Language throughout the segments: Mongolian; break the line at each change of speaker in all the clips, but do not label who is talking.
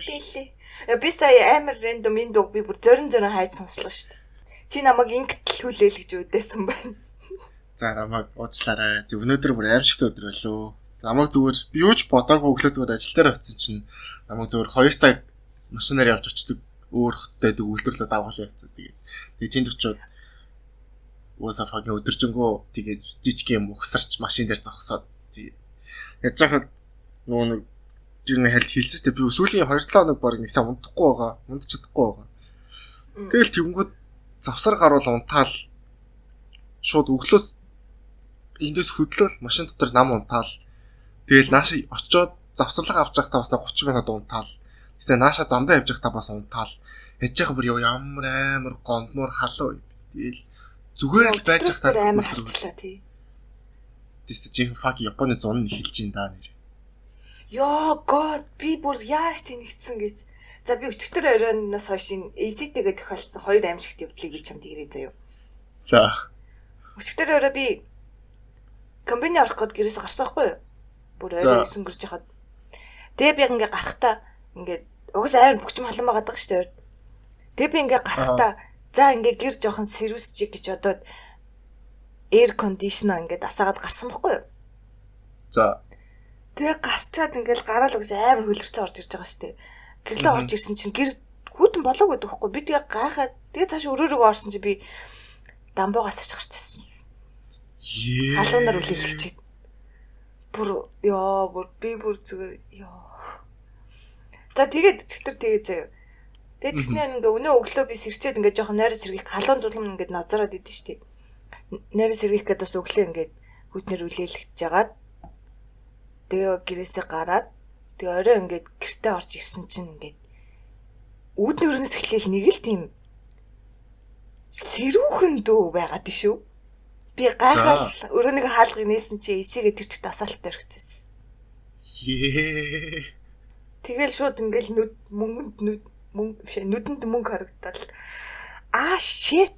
билээ. Би сая амар рандом энэ дуу би бүр зорин хайж сонслоо шүү дээ. Чи намайг ингэтэл хүлээл гэж үдээсэн байна.
За намайг уучлаарай. Тэг өнөөдөр бүр аимшигт өдөр болов. Намайг зүгээр би юу ч бодоогүй өглөө зүгээр ажил дээр очсон чинь намайг зүгээр 2 цаг машинаар явж очдөг. Өөр хоттой үйлдвэрлэлд дагуулсан явцсан. Тэгээ тэнд очиод уусафагийн өдөржингөө тэгээ жижиг юм ухсарч машин дээр зогсоод тэгээ яаж яхад нөгөө нэг жирний хальт хэлсэн ч би сүүлийн 2-7 хоног баг нэг сайн унтахгүй байгаа. Унтч чадахгүй байгаа. Тэгэл тэнгууд завсар гаруул унтаал шууд өглөөс эндээс хөдлөл машин дотор нам унтаал тэгэл нааша очиод завсарлага авч явахдаа бас 30 минут унтаал тэгсээ нааша замдаа явж байхдаа бас унтаал яж яхаа бүр ямар амар гомдмор халуу тэгэл зүгээр л байж байхдаа
амар халчлаа тий.
Тэс чи фак Японы зун хэлж ин даа нэр.
Ёо гот би бүр яаж тэнэгцсэн гэж. За би өчтөр оройноос хойш энэ ACT-гээ тохиолдсон 2 аимшигт явдлыг би чамд ирээ заяа.
За.
Өчтөр орой би комбини орох гээд гэрээс гарсан байхгүй юу? Бүр орой сүнгэрж яхад. Тэгээ би ингээ гарахтаа ингээ угсаа айр бөхчм халан байгаад байгаа шүү дээ. Тэгээ би ингээ гарахтаа за ингээ гэр жоохон сервис чиг гэж одоод air conditioner ингээ дасаагаад гарсан байхгүй юу?
За.
Тэгээ гарчаад ингээл гараал угсаа амар хөлөрцөө орж ирж байгаа шүү дээ. Гэрлээ орж ирсэн чинь гэр хүүтэн болоогүй байхгүй. Би тэгээ гайхаад тэгээ цааш өрөөрөө орсон чи би дамбуугаас ч гарч ирсэн. Халуунаар үлээлгчихэд. Бүр би бүр зүгээр За тэгээд өчтөр тэгээ заяа. Тэгээд тэсний ингээ өнөө өглөө би сэрчээд ингээ жоохон нойроо сэргийх халуун дулам ингээ назараад идэв штий. Нойроо сэргийх гэдэг бас өглөө ингээ хүүтнэр үлээлгэж жагаад тэгээ гэрээсээ гараад тэгээ орой ингээ гэртээ орж ирсэн чинь ингээ үүдний өрнөөс эхлээл нэг л тийм сэрүүхэн дөө байгаад тийш үү. Би гайхал өрөөнийг хаалгыг нээсэн чи эсээгээ тэр чих дасаалттай өргөцсөн. Тэгэл шууд ингээл нүдэнд мөнгө харагдтал. Shit.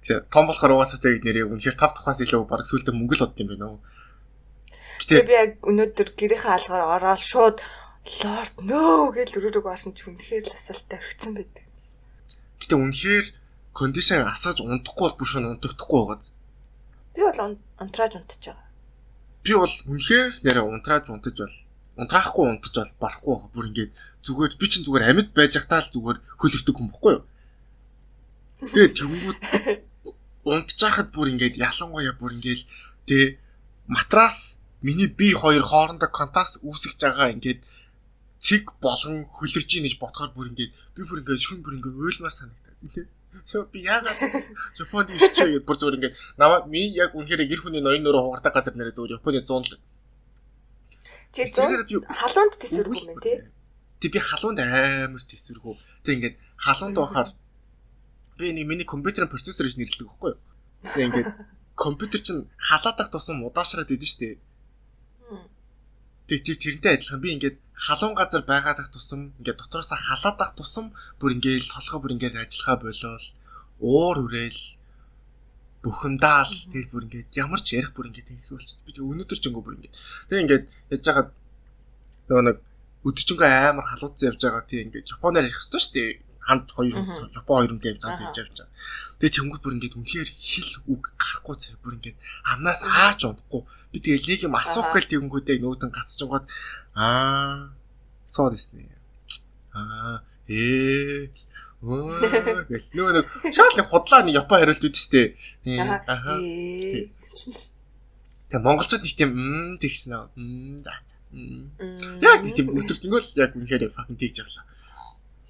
Тэгээ том болохоор угаасаа тэгээд нэрээ үнэхээр 5 тухаас илүү баг сүултээ мөнгө л одд юм байна уу?
Тэгээ би яг өнөөдөр гэрийнхээ хаалгаар ороод шууд Lord no гэж өрөөрөг орсон ч үнэхээр л асаалттай өргөцсөн байдаг.
Гэтэ үнэхээр кондишн асааж унтахгүй бол бүр шөнө унтагдахгүй байгааз.
Би бол унтрааж унтж байгаа.
Би бол үнэхээр нэрээ унтрааж унтж бол унтраахгүй унтж бол барахгүй байгаа. Бүр ингээд зүгээр би чинь зүгээр амьд байж захтаа л зүгээр хөлөрдөг хүн бохгүй юу? Тэгээ тэнгүүд унтж хахад бүр ингээд ялангуяа бүр ингээд тэ матрас миний бие хоёр хоорондоо контакт үүсгэж байгаа ингээд цэг болгон хөлөрж ийн гэж бодохоор бүр ингээд би бүр ингээд шүн бүр ингээд уйлмаар санагдаад. Ингээд би яагаад Японд ирчээ гэд бүр зүгээр ингээд намаа ми яг үнэхээр гэр хүний ноён нөрөө хугардаг газар нэрээ зүгээр Японы 100 л.
Чи халуунд төсвөргүй мэн тий?
Тэг би халуунд амар төсвөргүй. Тэг ингээд халуунд байхаар би нэг миний компьютерийн процессор гэж нэрлэдэг байхгүй юу? Тэг ингээд компьютер чинь халаадах тусам удаашраад идэв штэ. Тэг тэрнтэй адилхан би ингээд халуун газар байгаадах тусам ингээд дотроос халаадах тусам бүр ингээд толгой бүр ингээд ажиллахаа болол уур хүрээл бухимдаал тэр бүр ингээд ямар ч ярих бүр ингээд ингэ болчих. Би тэг өнөөдөр ч ингээ бүр ингээд тэг ингээд яж хаад нөгөө нэг өдөржингөө амар халуудсан явж байгаа тийм ингээд Японоор ярих хэрэгтэй штэ. Хамт хоёр Япон хоёрын явж байгаа. Тэгээ тэнгууд бүр ингээд үнэхээр хэл үг гарахгүй цай бүр ингээд амнаас аач унахгүй. Би тэгээ нэг юм асуух гэл тэнгуудээ нүүдэн гацчихгоод соо дэснэ. Гэл нөгөө шаалны худлаа нэг Япон хариулт үүдэн штэ. Тийм. Тэгээ монголчууд нэг тийм тэгсэн аа. За. Яг нэг тийм өдөржингөө л яг үнэхээр fucking тэгж явлаа.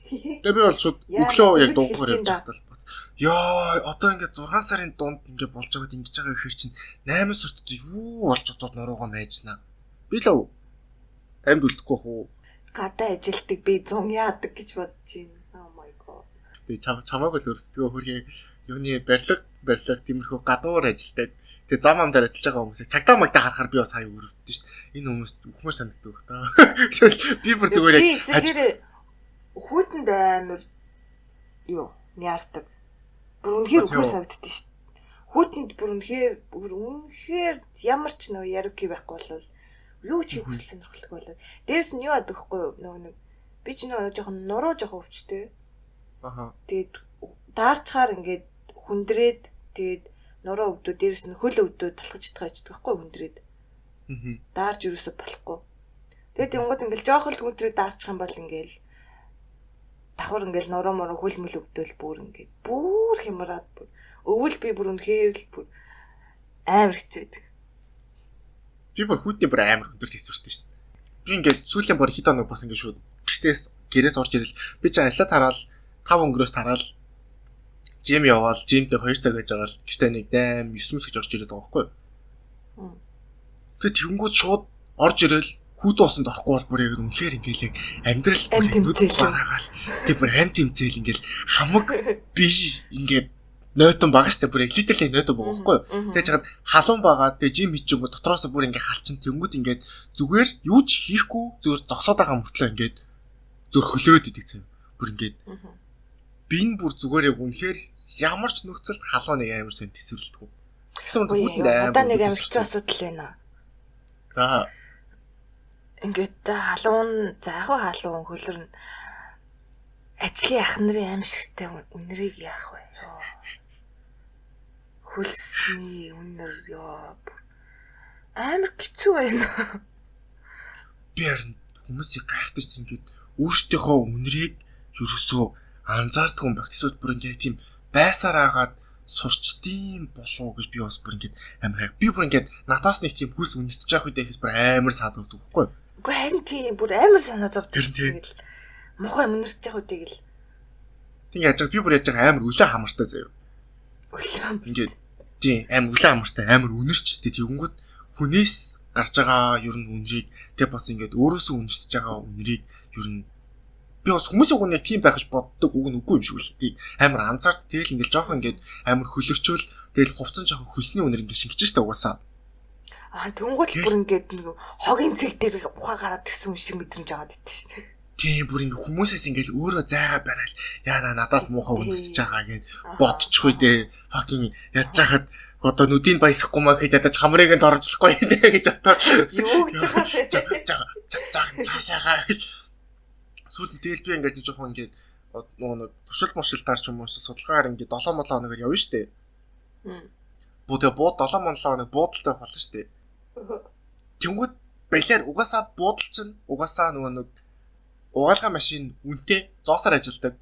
Тэгээ би бол шууд өглөө яг дуугаар явж байгаа бол. Яа, одоо ингээд 6 сарын дунд ингээд болж байгаад ингэж байгаа ихэр чинь 8 сард юу болж одод нуруугаа найжнаа. Би л амьд үлдэхгүй хөө.
Гадаа ажилтдаг би 100 яадаг гэж бодож байна. Oh my god.
Би чамааг л өрсдгөө хөрхийн юуны барилга тиймэрхүү гадуур ажилтдаг. Тэгээ зам амдаар ажиллаж байгаа хүмүүсээ цагтаа магтаа харахаар би бас хаяа өрөвдөн шүү дээ. Энэ хүмүүс үхмээр санагддаг байх та. Би бүр зүгээр яг хүүтэнд амар юу яардаг. Бүр үнэхээр үхмээр санагддаг шүү дээ. Хүүтэнд бүр үнэхээр ямар ч нөө яруки байхгүй бол
Юу ч хийх хүсэл сонирхолтой болоод. Дээрс нь юу адаг хгүй юу? Нөгөө нэг би ч нөгөө жоохон нуруу жоохон өвчтэй.
Аха.
Тэгээд даарчхаар ингээд хүндрээд тэгээд нуруу өвдөө дээрс нь хөл өвдөө талхаж идэх байхгүй хүндрээд. Даарж юусоо болохгүй. Тэгээд тэнгууд ингээл жоохон л хүндрээд даарчих юм бол ингээл давхар ингээл нуруу муруу хөл мөл өвдөөл бүр ингээд бүр хямраад бүр өвөл би бүр үнэхээр л бүр амар хэцээд.
Би бүр хүүтний бүр амар өндөрт хийсвэртэй шин. Би ингээд сүүлийн бүр хит оног бас ингээд шууд гэрээс орж ирэл би ч ажиллаа тараал 5 өнгөрөөс тараал жим яваал жимдээ 2 цаг байж байгаа л гэртээ нэг 8 9 гэж орж ирээд байгаа байхгүй юу. Тэгээд тэнгууд шууд орж ирэл хүүд уусанд орохгүй бол бүр яг үнэхээр ингээл яг амьдрал нүд бараагаал тэг бүр амт тэмцээл ингээл хамаг би ингээд нойтон байгаа штэ бүр яг литерлийн нойтон байгаа байхгүй юу. Тэгээд чад халуун байгаа тэг жим хийчихгүй дотроос бүр ингээд халчин тэнгууд ингээд зүгээр юу ч хийхгүй зүгээр зогсоод байгаа мөртлөө ингээд зүр хөлрөөд идэг цаа. Бүр ингээд би энэ бүр зүгээр яг үнэхээр ямар ч нөхцөлд халуун нэг амар сон төсвөрлөдгөө. Гэсэн үг
надаа нэг амар хэцүү асуудал байна.
За
ингээд халуун заахуу халуун хөлөр нь ажлын ах нарын аимшигтай үнэрийг яах вэ? Хөлсний үнэр ёо амар хэцүү байна.
Би харин хүмүүсийг гайхдаг ч ингээд өөртөөхөө үнэрийг ерөөсөө анзаардаг юм багт эсвэл бүр ингээд тийм байсаар агаад сурчдсан болов гэж би бас бүр ингээд амар хайр. Би бүр ингээд надаас нэг тийм хүс үнэрч явах үедээ хэс бүр амар саалгавдаг байхгүй юу?
Үгүй харин тийм бүр амар санаа зовдөг тэгэл мухай үнэрч явах үедээ гэл.
Тийм яаж би бүр яаж амар өлөө хамартай заяа. Ингээд тийм амар өлөө хамартай амар үнэрч тэгэнгүүт хүнээс гарч байгаа ер нь үнрийг тэг бас ингээд өөрөөсөө үнэрч байгаа үнрийг ер нь би бас хүмүүсийн гоо нэг тийм байх гэж боддог үг нь үгүй юм шиг л тий амар анзаард тэгэл ингээд жоох ингээд амар хөлөрчөөл тэгэл хувцсан жоох хөлсний үнэр ингээд шингэж штэ угаасаа
түнгуут бүр ингээд нэг хогийн цэг дээр ухаа гараад ирсэн юм шиг мэдрэмж аваад идэв штэ
тий бүр ингээд хүмүүсээс ингээд өөрөө зайгаа барайл яана надаас муухай үнэрч байгаа гэд бодчихгүй дээ fucking яаж хахад одоо нүдийг баясахгүй маа гэж ядаж хамрыг нь торжлохгүй дээ гэж одоо
юу гэж байгаа
цаашаагаа сүүлд тэгэл би ингээд нэг жоохон ингээд нэг туршил муршилтаар ч юм уу судалгаагаар ингээд 7 хоногор явна штэ. Буудаа 7 хоног буудалтай болно штэ. Тэнгүүд балиар угаасаа буудал чинь угаасаа нэг угаалгын машин үнэтэй зоосоор ажилладаг.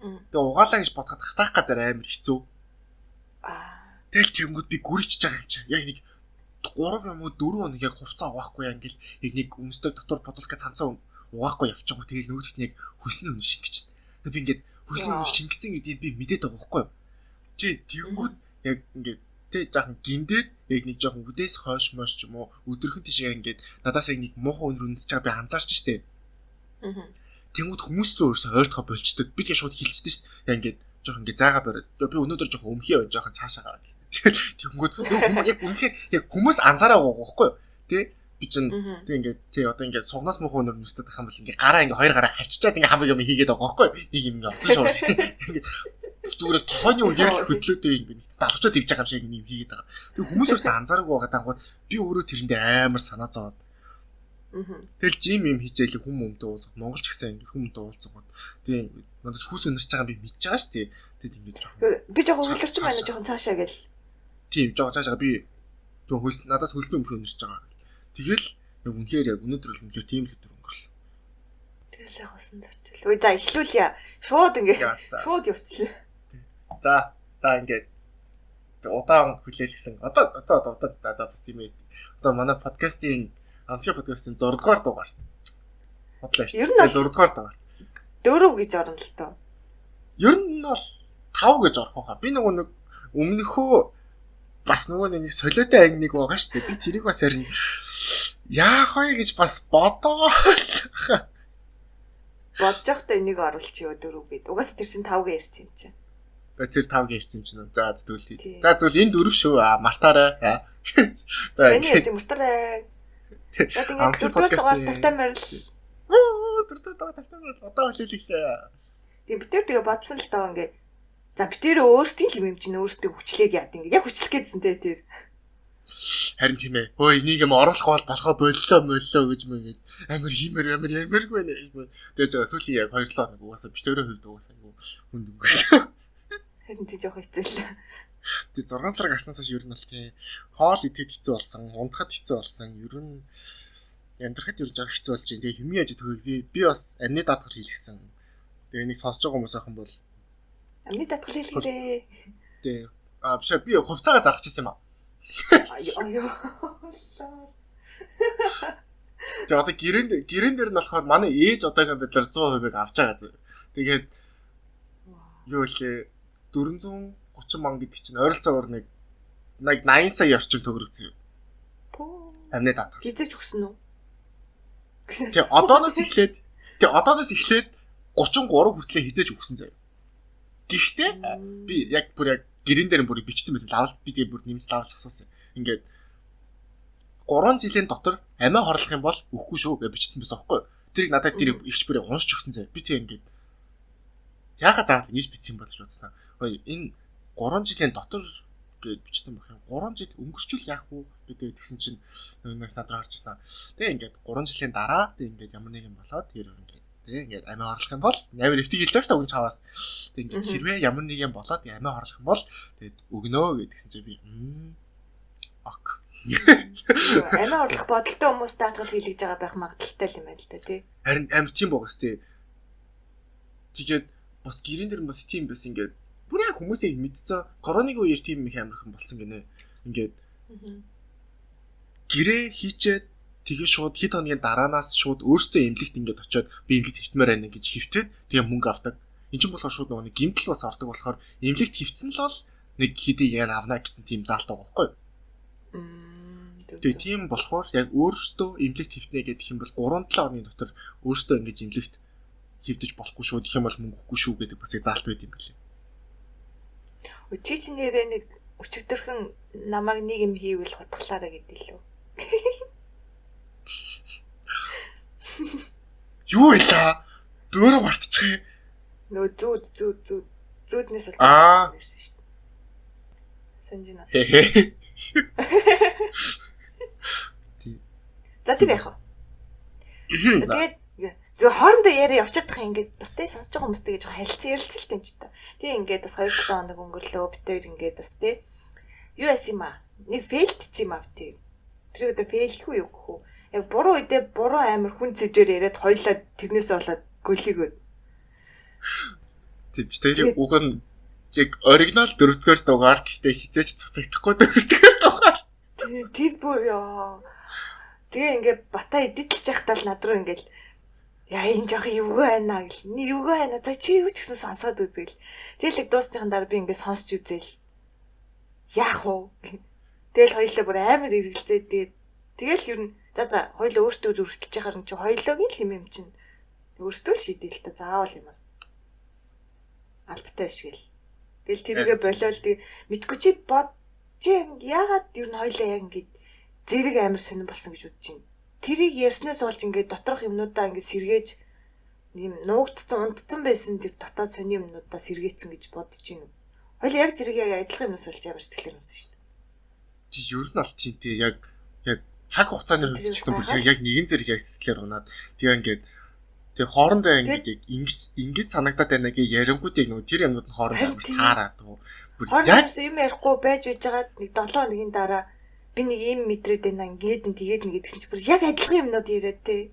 Тэгээ угаалаа гэж бодоход хатаах газар амар хэцүү. Тэгэл тэнгүүд би гүрийчж байгаа юм чинь. Яг нэг 3 юм уу 4 хоног яг хувцас авахгүй ингээл яг нэг өмсдөг дотор бодолка цанцаа угаахгүй явчихгүй. Тэгэл нөгөөдөлт нэг хөлсний үнэ шингэж. Тэгээ би ингээд хөлсний үнэ шингэцэн гэдгийг би мэдээд байгаа байхгүй юу. Чи тэнгүүд яг ингээд тэг жаахан гиндээд яг нэг жаахан үдээс хойш мош ч юм уу өдөрхөн тийшээ ингээд надаас яг нэг муухай үнэр үнэлж байгаа би анзаарч штэ. Тэнгүүд хүмүүс рүү өөрсөө ойртохоо болчдөг. Би тэгээ шууд хилчдэг штэ. Яг ингээд жоохон ингээ зайгаа бариад би өнөөдөр жоохон өмхий явж жоохон цаашаа гараад. Тэгэл тэнгүүд яг үнэхээр яг хүмүүс анзаараа байгаа байхгүй юу? Тэ би чинь тэг ингээ тий одоо ингээ сугнаас муухай өнөр нүстэд байх юм бол ингээ гараа ингээ хоёр гараа хавчичаад ингээ хамаг юм хийгээд байгаа байхгүй юу? Нэг юм ингээ оцсон шуур. Ингээ зүгээр тохойны үнээр л хөдлөөдөө ингээ далавчаад ивж байгаа юм шиг юм хийгээд байгаа. Тэг хүмүүс өөрсөө анзаараагүй байгаа дангууд би өөрөө тэрэндээ амар санаа зовоод. Тэгэл жим юм хийжээл хүмүүмтэй уулзах Монгол ч гэсэн ингээ хүмүүмтэй уулзах. Тэг надад хүүс өнөрч байгаа би мэдж байгаа шүү дээ. Тэгэд ингэ жоохон.
Би жоохон хөлөрч байна жоохон цаашаа гэл.
Тийм жоохон цаашаа би жоохон хөлс надаас хөлбөмбө өмх өнөрч байгаа. Тэгэл яг үнэхээр яг өнөөдөр л үнэхээр тийм л өдөр өнгөрлөө.
Тэгэл яг усан зарчил. Үй за эхлүүлье. Шууд ингэ шууд явчихлаа.
За ингэ удаан хүлээлгсэн. Одоо бас тийм ээ. Одоо манай подкастын Ансгийн подкастын 6 дугаар дугаар. Бодлоо шүү. 6 дугаар дугаар.
4 гэж орно л тоо.
Ер нь бол 5 гэж орох хаа. Би нэг өмнөхөө бас нэг солиотой ангиг байгаа шүү дээ. Би тэрийг бас харин яах вэ гэж бас бодоо.
Бодож явахдаа энийг оруулчихё 4 гэд. Угаасаа тэр чинь 5 гэж ярьсан юм чинь.
Тэр 5 гэж ярьсан юм чинь. За зөвлөе. За зөвл энэ 4 шүү. Мартаарай.
За энэ мартаарай. Яг ингэ 4 дугаар тавтамаар л
одоо хэлээлээ.
Тийм битэр тэгээ бодсон л таа ингээ. За битэр өөрсдийн юм чинь өөртөө хүчлээд яад ингээ. Яг хүчлэх гэсэн тэ тэр.
Харин тийм ээ. Хөөе энийг юм оруулах болохоо боллоо гэж мэгээд амар ямаргүй нэ. Тэгээд сүүлийн яг 2-7 хоног угаасаа битүүрээ хувьд угаасаа айгу хүнд өнгөрсөн.
Харин тий жоох хэцүү л.
Тэгээд 6 сар гарснаас хойш ер нь бол тийм хоол идэхэд хэцүү болсон, унтахад хэцүү болсон. Ер нь амьдрахад ер нь жоох хэцүү болж байна. Тэгээд хэмээ яж төгөө би бас амны даатгал хийлгсэн. Тэгээд энийг сонсож байгаа хүмүүс ахын бол
амны даатгал хийлгэрээ.
Тэгээд биш би хувцаагаа зарах гэсэн юм аа.
Аяа.
Тэгээд одоо гэрэн дээр нь болохоор манай ээж одоогийн байдлаар 100% авч байгаа зү. Тэгээд юу лээ 430 мянга гэдэг чинь ойролцоогоор нэг 80 сая орчим төгрөг зүй. Амны даатгал.
Хизээч өгсөн үү?
Тэгээд одооноос эхлээд 33 хүртлээр хизээж өгсөн заяа. Гэхдээ би яг гэрэн дээр бүр бичсэн байсан лавлт би тэгээ бүр нэмж лавлж асуусан. Ингээд 3 жилийн дотор амиа хорлох юм бол өгөхгүй шүү гэж бичсэн байсан аахгүй. Тэрийг надад тэрийг ихч бүрээ уншиж өгсөн заяа. Би тэгээ ингээд яагаад заавал ингэж бичсэн юм бол гэж бодсноо. Хөөе энэ 3 жилийн дотор гэж бичсэн байх юм. 3 жил өнгөрчүүл яах вэ гэдэг тэгсэн чинь юмээс надраа харж ирсэн. Тэгээ ингээд 3 жилийн дараа тэгээ ингээд ямар нэг юм болоод тэр ингээд ингээд амиа хорлох юм бол амар эвтиг хэлж байгаа шүү дээ үн чаваас. Тэг ингээд хэрвээ ямар нэг юм болоод амиа хорлох юм бол тэгээд өгнөө гэдгсэн чинь би ок.
Амиа хорлох бодолтой хүмүүс даатгал хийлгэж байгаа байх магадaltaй юм байна л да тий.
Харин амар тийм богос тий. Тэгээд бас гэрэн дээр бас тийм байсан ингээд бүр яг хүмүүсийг мэдцээ коронавигийн үеэр тийм их амархан болсон гинэ. Ингээд гэрээ хийчээд тэгээ шууд хэд хоногийн дараанаас шууд өөртөө эмнэлэгт ингээд очиод би эмнэлэгт хөвтмөр байна гэж хөвтөөд тэгээ мөнгө авдаг. Энд чинь болохоор шууд нэг гимтэл бас ордог болохоор эмнэлэгт хөвцөн л бол нэг хэдий яа авна гэсэн тийм заалт байгаа байхгүй юу? Тэгээ тийм болохоор яг өөртөө эмнэлэгт хөвтнэ гэдэг юм бол 3-7 оны дотор өөртөө ингээд эмнэлэгт хөвтөж болохгүй шүү. Тэгэх юм бол мөнгө өгөхгүй шүү гэдэг бас заалт байд юм билээ.
Чи нэрээ нэг өчигдөрхөн намайг нэг юм хийвэл хутглаараа гэдэг лөө.
Юу илаа? Дөөрө мартчихъя.
Нөө зүүднээс л ирсэн шүү дээ. Санжина. За тэр яах вэ? Тэгээд зөв хоорондоо яриа явчихад байгаа ингээд бас тэ сонсож байгаа хүмүүстэй гэж харилцан ярилцэлтэй ч та. Тэгээ ингээд бас 2-7 хоног өнгөрлөө бид хоёр ингээд бас тэ юу яасан юм аа? Нэг фейлдсэн юм аа тэ. Тэр одоо фейлгүй юу гэх үү? Яг буруу үедээ буруу амир хүн зэдвэр яриад хоёлаа тэрнээс болоод гөлийгөөд.
Тэг тэр уг нь яг оригинал 4-р дугаар гэхдээ хизээч цацагдахгүй 4-р дугаар.
Тэр бүр ёо. Тэгээ ингээд бата эдитэлж явахтаа л над руу ингээд яа энэ жоох эвгүй байна гэл. Эвгүй байна. За чи юу ч гэсэн сонсоод үзэл. Тэгэл яг дуусныхан дараа би ингээд сонсч үзэл. Яах вэ? Тэгэл хоёлаа бүр амар эргэлзээд тэгэл ер нь за хоёлаа өөртөө зүрхтэлж яхаар нь чи хоёлоогийн юм чинь өөртөө л шийдээл та заавал юм аа. Албатай бишгэл. Тэгэл тэрийгэ болоод мэдгүй чи яагаад ер нь хоёлаа яг ингээд зэрэг амар сонирн болсон гэж бодож байна. Тэрийг ярьснаас болж ингээд доторх юмнуудаа ингээд сэргээж ийм нуугдсан унтцсан байсан тэр дотоод сони юмнуудаа сэргээцэн гэж бодож байна. Хоёул яг зэрэг яг адилхан юмнаас болж ямар сэтгэлээр унсан шүү дээ.
Чи ер нь бол тийм тий яг цаг хугацааны хувьд ч гэсэн бүр яг нэгэн зэрэг яг сэтгэлээр унаад тэгээ ингээд тэг хоорондоо ингээд ингэж санагдаад байна гэ ярингууд яг нөгөө тэр юмнууд нь хоорондоо амар таараад бүр
яг юм ярихгүй байж байгаад нэг 7 хоногийн дараа би нэг юм мэдрээд байна ингээд нь тэгээд нэг гэдгсэн чи бүр яг адилхан юмнууд яриад те.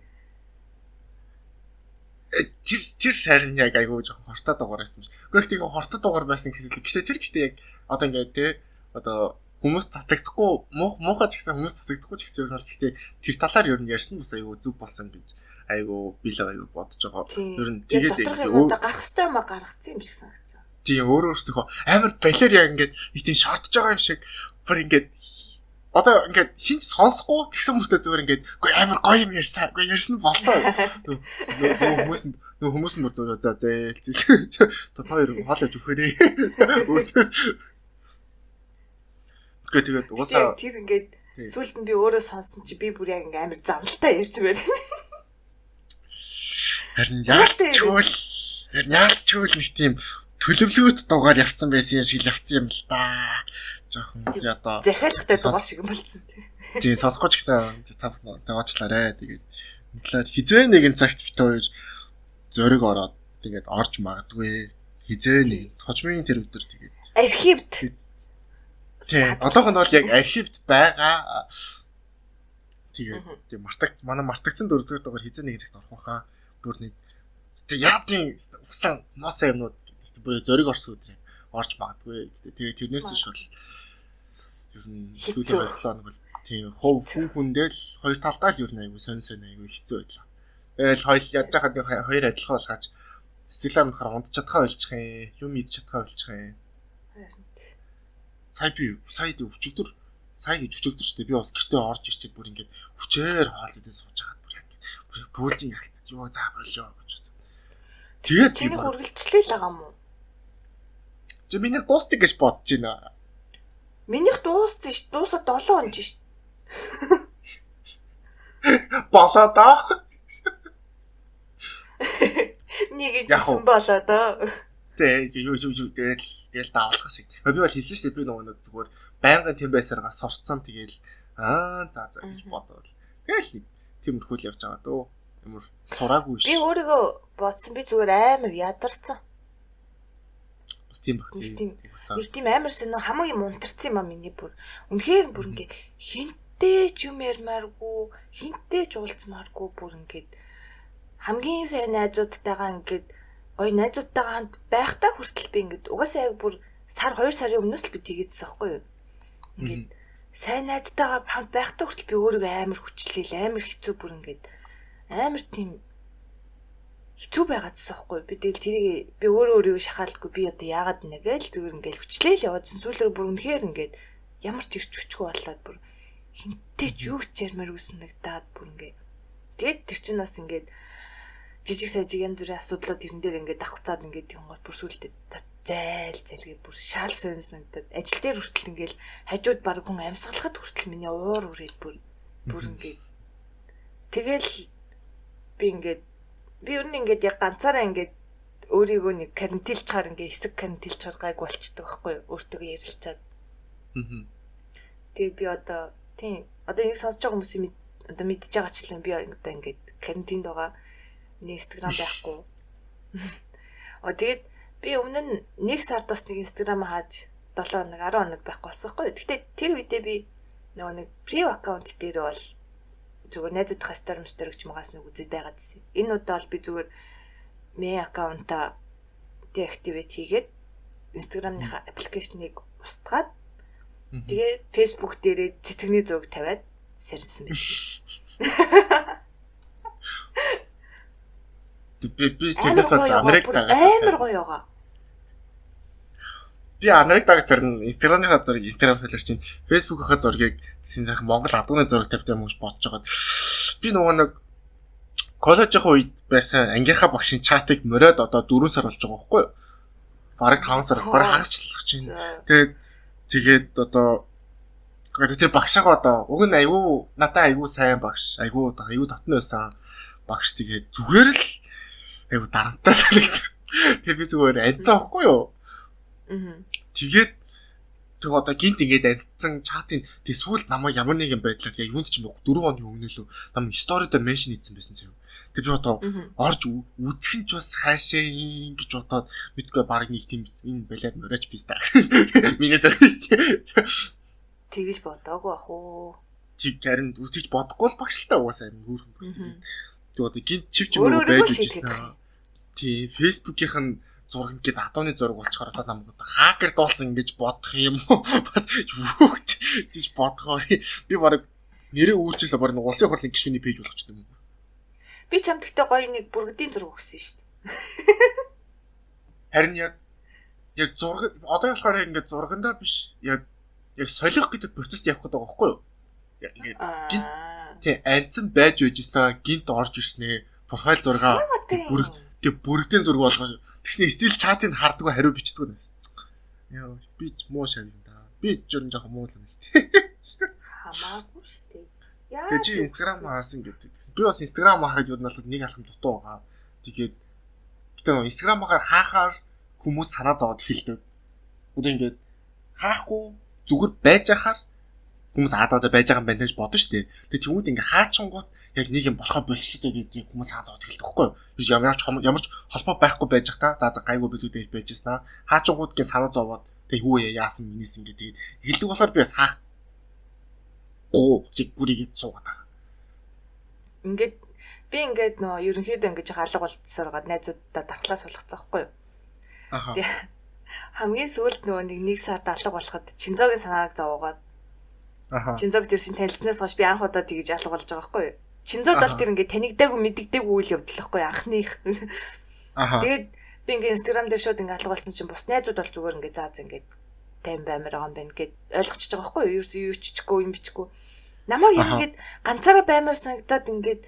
Тэр шарын яг айгүй жоохон хортоо дугаар байсан биш. Гэхдээ тийм хортоо дугаар байсан гэхэл гэхдээ яг одоо ингээд те одоо хүмүүс цацагдахгүй муухай ч гэсэн хүмүүс цацагдахгүй ч гэсэн ер нь бол гэхдээ тэр талаар ер нь ярьсан бас айгүй зүг болсон гэж айгүй би л айгүй бодож байгаа. Ер нь тэгээд
өөртөө гарах хэрэгтэй юм гаргацсан юм шиг санагдсан.
Тийм өөртөө амар балер яг ингээд нэг тийм шортж байгаа юм шиг бүр ингээд одоо ингээд хинч сонсохгүй тэгсэн мөртөө зүгээр ингээд үгүй амар гоё юм ярьсан. Үгүй ярьсан болсон. Нөө хүмүүс мөр зүгээр за та хоёр хоолойж өгөхөрээ. Тэгээд угаасаа
тэр ингээд сүүлд нь би өөрөө сонсон чи би бүр яг ингээд амар заналтай ярьж байна.
Харин яалтчгүй нэг тийм төлөвлөгөөт дугаар явцсан байсан юм шиг явцсан юм л да. Жохон одоо
захиалгатай дугаар шиг юм болсон тий.
Тийм сонсгооч гэсэн таваачлаарэ. Тэгээд тэгэхээр хизээ нэгэн цагт бит хоёр зөриг ороод тэгээд орж магадгүй. Хизээ нэг хожмын тэр өдөр тэгээд
архивд.
Тийм одоохонд бол яг архивд байгаа. Тэгээд тийм манай мартагдсан дөрөвдүгээр дугаар хизээ нэгэн цагт орох байхаа. Бүр нэг яадын усан мосоо юмнууд бүр зөриг орсон өдрөө орж магадгүй. Тэгээд тэрнээс биш бол ер нь сүүлийн 2 7 хоног бол тийм хүндээ л хоёр талдаа л ер нь айгүй сонь айгүй хэцүү байлаа. Тэгэл хоёул яаж хаад хоёр адилхан болгаач сэтгэлээ махаар ундч чадхаа ойлчих юм идэж чадхаа ойлчих юм. Сая өчигдөр шүү дээ би бас гэртээ орж ирчихэд бүр ингээд хүчээр хоол идэж сууж хагаад бүр ингээд бүр пүүлжин ялтад ёо за болоо гэж. Тэгээд
чиний хүргэлжлээ л байгаа юм уу?
Чи миний дуустыг гэж бодож байна.
Минийх дууссан ш. Дуусаад 7 хоног ш.
Болоо да.
Нэг ийсэн болоо да.
Юу тэгэл даалгах шиг. Би бол хэлсэн шүү дээ би нөгөө зүгээр байнгын тэм байсараа сурцсан тэгэл за гэж бодоод. Тэгэл тиймэрхүү л явж байгаа дөө. Ямар сураагүй ш.
Би өөрийгөө бодсон би зүгээр амар ядарсан.
Бас тийм баг тийм.
Нэг тийм амар сонио хамгийн мунтарсан юм а миний бүр. Үнэхээр бүр ингээ хинтээ ч юм ярмааргүй, хинтээ ч уулзмааргүй бүр ингээд хамгийн сайн найзуудтайгаа ингээд гоё найзуудтайгаа хамт байхдаа хүртэл би ингээд угаасаа яг бүр сар 2 сарын өмнөөс л би тэгээдсэн байхгүй юу. Ингээд сайн найзтайгаа хамт байхдаа хүртэл би өөрийгөө амар хүчлээл, амар хэцүү бүр ингээд амар тийм хэцүү байгаадсан байхгүй би тэгэл тэрийг би өөрийгөө шахаалгүй би одоо яагаад нэгээл зүгээр ингээл хүчлээл яваадсан сүүлээр бүр үнэхээр ингээд ямар ч ирч хүчгүй болоод бүр хинтээ ч юу ч ярмаар үснэгдаад бүр ингээ тэгээд тэр чинь бас ингээд жижиг сажиг янз бүрийн асуудлууд тэрэн дээр ингээд давхцаад ингээд юм гол бүр сүултээ зайлгээ бүр шаал сонснагдаад ажил дээр хүртэл ингээл хажууд баг хүн амьсгалахад хүртэл миний уур үрээд бүр ингээд тэгэл би ингээд би ер нь ингээд яг ганцаараа ингээд өөрийгөө нэг карантинлж чаар ингээд хэсэг карантинлж чаар гайг болчдөг байхгүй юу өөртөө ярилцаад. Тэгээ би одоо тийм одоо нэг сонсож байгаа хүмүүс одоо мэдж байгаа ч л би одоо ингээд карантинд байгаа. Миний Instagram байхгүй. Тэгээд би өмнө нь 1 сард бас нэг Instagram хааж 7 хоног 10 хоног байхгүй болсон байхгүй юу. Гэхдээ тэр үедээ би нөгөө нэг free account дээр бол зүгээр найзуудынхаа сторимстер гэж магаас нэг үзээд байгаад байсан. Энэ удаа бол би зүгээр main аккаунтаа deactivate хийгээд Instagram-ныхаа аппликейшнийг устгаад тэгээ Facebook дээрээ цэцэгний зураг тавиад сарнсан байна.
Би тэгээс анарыг дагаад
амар гоё байгаа.
Би анарыг дагаж харна Instagram-ныхаа зургийг Instagram солиор чинь Facebook-ийнхаа зургийг тийм сайхан Монгол алдууны зураг тавьтай юм уу бодож байгаа. Би нөгөө нэг коллежийн үед байсан ангийнхаа багшийн чатыг мороод одоо 4 сар болж байгаа байхгүй юу? Бараг 5 сар бараг хагасчлах чинь. Тэгээд одоо тэр багшаага одоо уг нь айгүй надад айгүй сайн багш, айгүй дотн байсан багш тэгээд зүгээр л айгүй дарамтаа санагдав. Тэгээд би зүгээр анцсан байхгүй юу? Тэгээд тэг одоо гинт ингээд амьдсан чатын тэг сүүлд намайг ямар нэгэн байдлаар яг юунд ч юм уу 4 хоногийн өмнөлөө намайг сторид меншн хийсэн байсан зөө. Тэг би одоо орж үзэх нь ч бас хаашаа юм гэж бодоод мэдгүй баг нэг тийм энэ балиад морож биз та. Миний зэрэг
тэгэж бодоогүй ах уу.
Чи харин үсэж бодохгүй л багшлаа угаасаа юм нүүрхэн байна. Тэг одоо гинт чивч юм уу байж байна. Тий Facebook-ийнх нь зураг ингээд адууны зураг болчихоор та намайг одоо хакер дуулсан гэж бодох юм уу? Бас юу гэж бодохоор би бараг нэрээ өөрчлөлөө бараг улсын хурлын гишүүний пэйж болгочтой юм.
Би чамд гэхдээ гоё нэг бүргэдийн зураг өгсөн шүү дээ.
Харин яг зураг одоо болохоор ингээд зургандаа биш яг солих гэдэг процесс явах гэдэг байгаа байхгүй юу? Ингээд гинт тий анцсан байж байжсаа гинт орж ирснэ. Профайл зургаа бүрэгдийн зураг болгож тэгснэ стил чатыг харддаг хариу бичдэг юм. Яа би ч муу шав юм да. Би ч жирэн жоохон муу юм л тий.
Хамаагүй шүү дээ.
Тэгээ чи Instagram хаасан гэдэг. Би бас Instagram хахад юу нь бол нэг алхам дутуу байгаа. Тэгээд гэтээ Instagram хахаар хаахаар хүмүүс санаа зовоод эхэлдэг. Одоо ингээд хаахгүй зүгээр байж ахаар хүмүүс аадаа байж байгаа юм байна гэж бодно шүү дээ. Тэгээ тэгмүүд ингээ хаачингууд яг нэг юм болохоо болчихлоо гэдэг хүмүүс хаа зовоод эхэлдэг байхгүй юу? Ямар ч холбоо байхгүй байж та за гайгүй билүүдэй байж яснаа. Хаачингууд гээ санаа зовоод тэгээ юу яасан минийс ингээ тэгээд эхэлдэг болохоор би бас хаах яг бүрийг цуугаад байгаа.
Ингээд би ингээд нөө ерөнхийдөө ингэж алга болцсоор гад найзуудаа дархлаа суулгацсан байхгүй юу?
Аха.
Хамгийн сүүлд нөгөө нэг сард алга болоход Чинзогийн санааг зовоогоод.
Аха.
Чинзог тэр шин танилцснаас хойш би анх удаа тэгж алга болж байгаа байхгүй юу? Чинзод бол тэр ингээд танигдаагүй мэддэгдээгүй үйл явдал байхгүй юу? Анхных.
Аха.
Тэгээд би ингээд Instagram дээр шууд ингээд алга болсон чинь бус найзууд бол зүгээр ингээд зааз ингээд тайм баймаар байгаа юм байна гэд ойлгочихж байгаа байхгүй юу? Ерөөсөө юу чичгүй юм бичгүй. Намайг яг ингээд ганцаараа баймаар санагдаад ингээд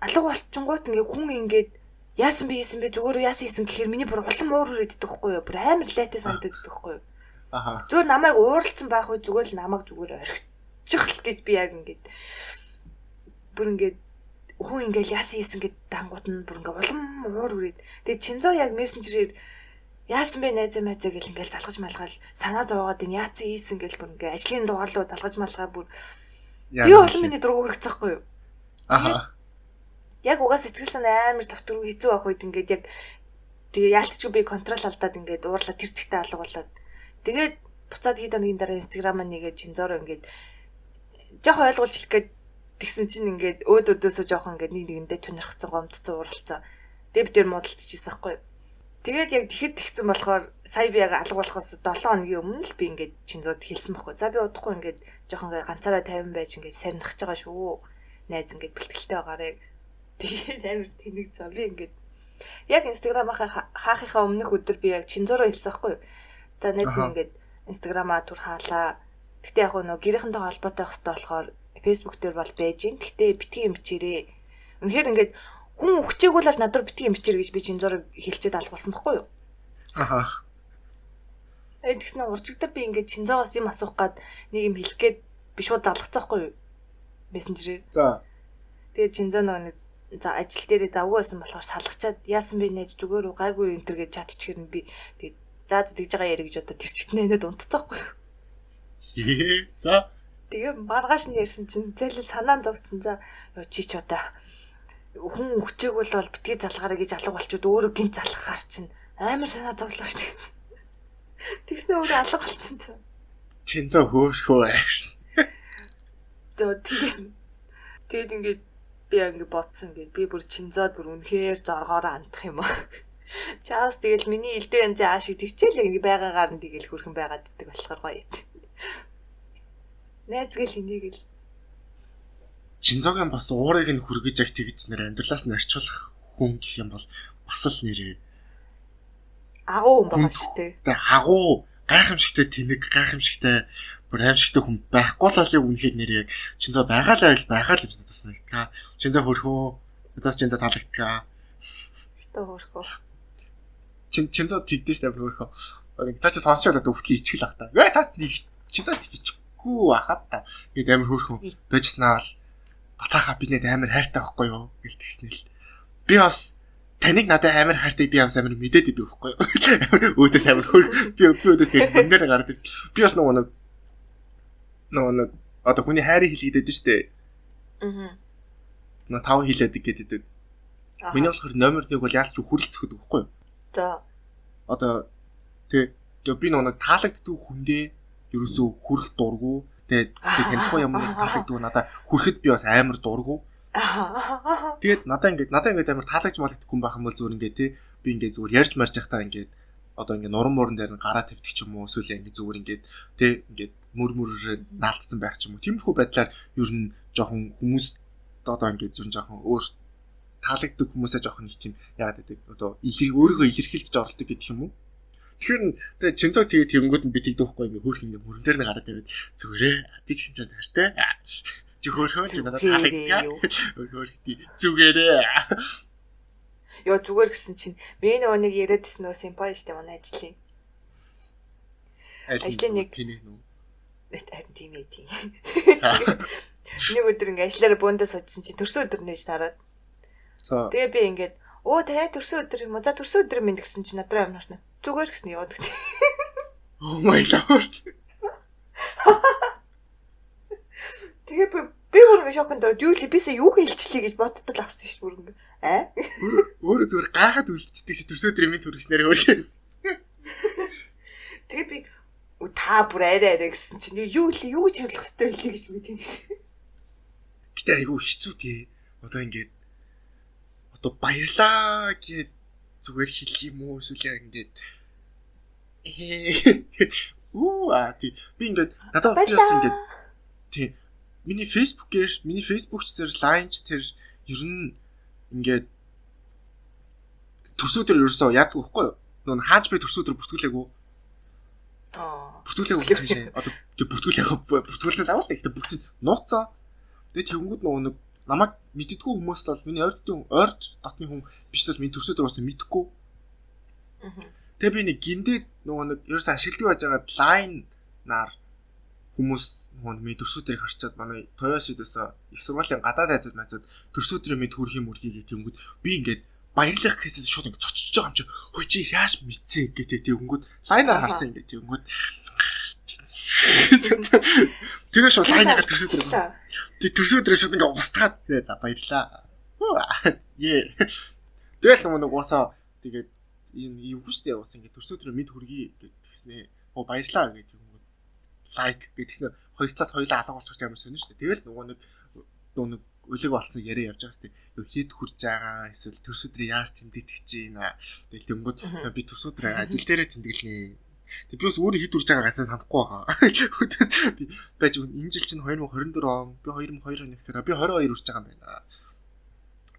алга болчихгоот ингээд хүн ингээд яасан би зүгээр яасан хийсэн гэхээр миний бүр улам уур хүрээд идэх байхгүй юу? Бүр амар лайтай санагдаад идэх байхгүй юу?
Аха.
Зүгээр намайг ууралцсан байх уу зүгээр л намайг зүгээр орхичих л гэж би яг ингээд бүр ингээд хүн ингээд яасан хийсэн гэд дангууд нь бүр ингээд улам уур хүрээд тэгээ Чинзоо яг мессенжерээр яасан бэ найзаа майзаа гэл ингээд залгаж малгаал санаа зовоогоод энэ яасан хийсэн гэл бүр ингээд ажлын дугаар руу залгаж малгаа бүр тэгээ улам миний дургу хүрчихсэхгүй юу?
Аха.
Яг угаас сэтгэл санаа амар доктор хэцүү байх үед ингээд яг тэгээ яалтчгүй би контрол алдаад ингээд уурлаа тэр чигтээ алга болоод тэгээд буцаад хэд өдрийн дараа Instagram-аа нэгээд Чинзороо ингээд жоох ойлгуулж хэлэх гээд тэгсэн чинь ингээд өөдөөсөө жоох ингээд нэгэндээ тунирхсан гомдцсон уралцсан. Тэгээд бид тэр муудалцчихсан байхгүй юу? Тэгээд яг тэгэхэд тэгсэн болохоор сая би яг алга болохоос 7 хоногийн өмнө л би ингээд Чинзод хэлсэн байхгүй. За би удахгүй ингээд жоох ингээд ганцаараа 50 байж ингээд сарнахж байгаа шүү. Найз ингээд бэлтгэлтэй байгаарэ. Тэгээд амар тэнэг зав би ингээд яг Instagram-аа хаахынхаа өмнөх өдөр би яг Чинзороо хэлсэн байхгүй юу? За найз нь ингээд Instagram-аа түр хаалаа. Гэтэ яг нөгөө гэрийнхэнтэй холбоотой байх хэрэгтэй болохоор Facebook дээр бол байж гин. Гэтэ битгий юм бичээрээ. Үнэхээр ингээд хүн өгчээгүүл л надад битгий юм бичээр гэж би Чинзороо хэлчихэд алгуулсан байхгүй юу?
Аха.
Тэгснэ уржигдаа би ингээд Чинзоогоос юм асуух гад нэг юм хэлэх гээд би шууд залгацсан байхгүй юу? Мессенжерээр.
За.
Тэгээд Чинзоо нөгөө за ажил дээрээ завгүй байсан болохоор салгачаад яасан бэ нэж зүгээр үү гайгүй энэ төр гэж чатчихэр нь би тэгээд за тэгж байгаа яри гэж одоо тэр чигтнээ нэд унтцаахгүй юу.
За.
Тэгээ маргааш нь ярьсан чинь зэлэл санаан зовцсон за чи ч одоо хүн өгчээгүүл бол битгий залгаарай гэж алга болчод өөрөө гинт залгахаар чинь амар санаа зовлоо шүү дээ. Тэгснэ өөрөө алга болцсон чинь.
Чинзоо хөөхөө ааш.
Тэгээд ингээд би ингээд бодсон ингээд би бүр Чинзоод бүр үнэхээр зоргоороо андах юм аа. Чаас тэгэл миний элдв янзын аашиг тэгчээл ингээд байгаагаар нь тэгэл хөрхэн байгаад иддэг болохоор гоё ит. Найзгэл энийг л
Чинзогийн бас уурыг нь хүргэж яг тэгж нэр амьдралаас нь арчуулах хүн гэх юм бол бас л нэрээ
агуу хүн байгаа шүү дээ.
Тэгээ агуу гайхамшигтай тэнэг гайхамшигтай бүр аимшигтай хүн байхгүй л яг үнэхээр нэр яг Чинзоо байгаа л юм санагдсан. Чинзоо хөрхөө надаас Чинзоо таалагдгаа.
Өстө хөрхөө.
Чинзоо тэгдэж тавь хөрхөө. Цаа чи сонсч удаад өвтлээ ичгэл ах та. Гээ цаа нэг Чинзоо ичгүй ахад та. Ингээд амар хөрхөө байжснаа л батаха би нэт амар хайртай байхгүй юу гэж тэгснэ л. Би бас таныг надад амар хайртай би бас амар мэдээд идэв байхгүй юу. Өөдөөс амар хөр би өөдөөс тэг өндөр гараад би бас нөгөө одоо хүний хайрыг хэлгээд байдаг шүү дээ.
Аа.
Нөө 5 хэлээдэг гэдэг. Миний болохоор номер 1 бол яалч хүрэлцэхэд байхгүй юу.
За.
Одоо тэг би нөгөө таалагддаг хүндээ ерөөсөө хүрэх дургу. Тэгээд танихгүй юм таалагддаг надад хүрэхэд би бас амар дургу. Тэгээд надад ингээд амар таалагч малагддаг хүн байх юм бол зүгээр ингээд тий би ингээд зүгээр ярьж марж байхдаа ингээд одоо ингээд нуран муран дээр нь гараа тавьдаг ч юм уу эсвэл ингээд зүгээр ингээд тий ингээд мөрөөр наалтсан байх ч юм уу. Тиймэрхүү байдлаар ер нь жоохон хүмүүс одоо ингээд ер нь жоохон өөр таалагддаг хүмүүсээ жоохон их тийм яагаад гэдэг одоо өөрийгөө илэрхийлж оролдог гэдэг юм уу. Тэгэхээр Чинзоо тэгээд тэгэнгүүт нь би тэгдэг байхгүй ингээд хөөх ингээд мөрөн дээр нь гараад тавиад зүгээрээ би ч чинь хайртай. Чи хөөхөө чи надад таалагдгаа. Хөөхөө зүгээрээ.
Йоо зүгээр гэсэн чинь би нэг яриадсэн нөө симпай штэ манай ажлын. Ажлын нэг харин тийм ээ тийм. Нэг өдөр ингээд ажиллаараа бөөндөө суудсан чинь төрсөн өдөр нэж тараад. Тэгээ би ингээд Оо таны төрсөн өдөр юм уу? За төрсөн өдөр минь гэсэн чи надраа юм нэрснэ. Зүгээр гэсэн яваад өгч.
Oh my lord.
Тэгээ би бүр шоконд ороод юу л бисээ юу хэлчихлээ гэж бодтол авсан шүү бүр ингээ.
Өөрөө зүгээр гайхаад үлдчихдэг чи төрсөн өдрийн минь төрснээр өөрөө.
Тэгээ би та бүр арай гэсэн чинь юу гэж хариулах хэрэгтэй вэ гэж би тэгсэн.
Гэтэ айгүй хэцүү тий. Одоо ингээд одоо баярлаа гэд зүгээр хэлэх юм уу эсвэл ингээд тий би ингээд надад би ингээд тий миний фейсбુક дээр лайнч тэр ер нь ингээд төрсөдөр ерөөсөө яадаг вэ хөөе. Нөө хааж би төрсөдөр бүртгүүлээгүй. Бүртгүүлээгүй гэж одоо бүртгүүлээ авал та ихтэй бүгд нууцсан. Тэгээ тэнгүүд нэг намайг мэддэггүй хүмүүс бол миний ойр дотны хүн биш бол миний төрсөдөр бас мэдхгүй. Тэгээ би нэг гиндээд нэг ерөөсөө ашигладаг байж байгаа лайнаар хүмүүс миний төрсөдрийг харчаад манай Тоёшидээс их сургуулийн гадаад найзууд төрсөдрийн мэд хүрх юм үргийг тэнгүүд би ингээд баярлах гэхээс шууд ингээд цочж байгаа юм чи хөө чи яаш мэдсэн гэдэг тэнгүүд лайнаар харсан ингээд тэнгүүд тэгээ шууд лайнаар төрсөдрөө тэг төрсөдрөө шууд ингээд устгаад за баярлаа ээ тэгэл нэг уусаа тэгээд энэ юу хүчтэй уус ингээд төрсөдрөө мэд хүргий гэдгснээ оо баярлаа гэдэг тэнгүүд лайк гэдгснээ хоёртаас хоёлаа алга болчих ямар сонин шүү дээ тэгэл нөгөө нэг өлег болсон яриа явж байгаа шүү дээ. Юу хэд хурж байгаа эсвэл төрсөдрөө яаж тэмдэгдэж байна. Тэгэл тэнгүүд би төрсөдрөө ажил дээрээ тэмдэглэнэ. Тэг би бас өөрөө хэд хурж байгаагаас санахгүй байгаа. Хөтөөс би байж энэ жил чинь 2024 он би 2022 он гэхээр би 22 хүрч байгаа юм байна.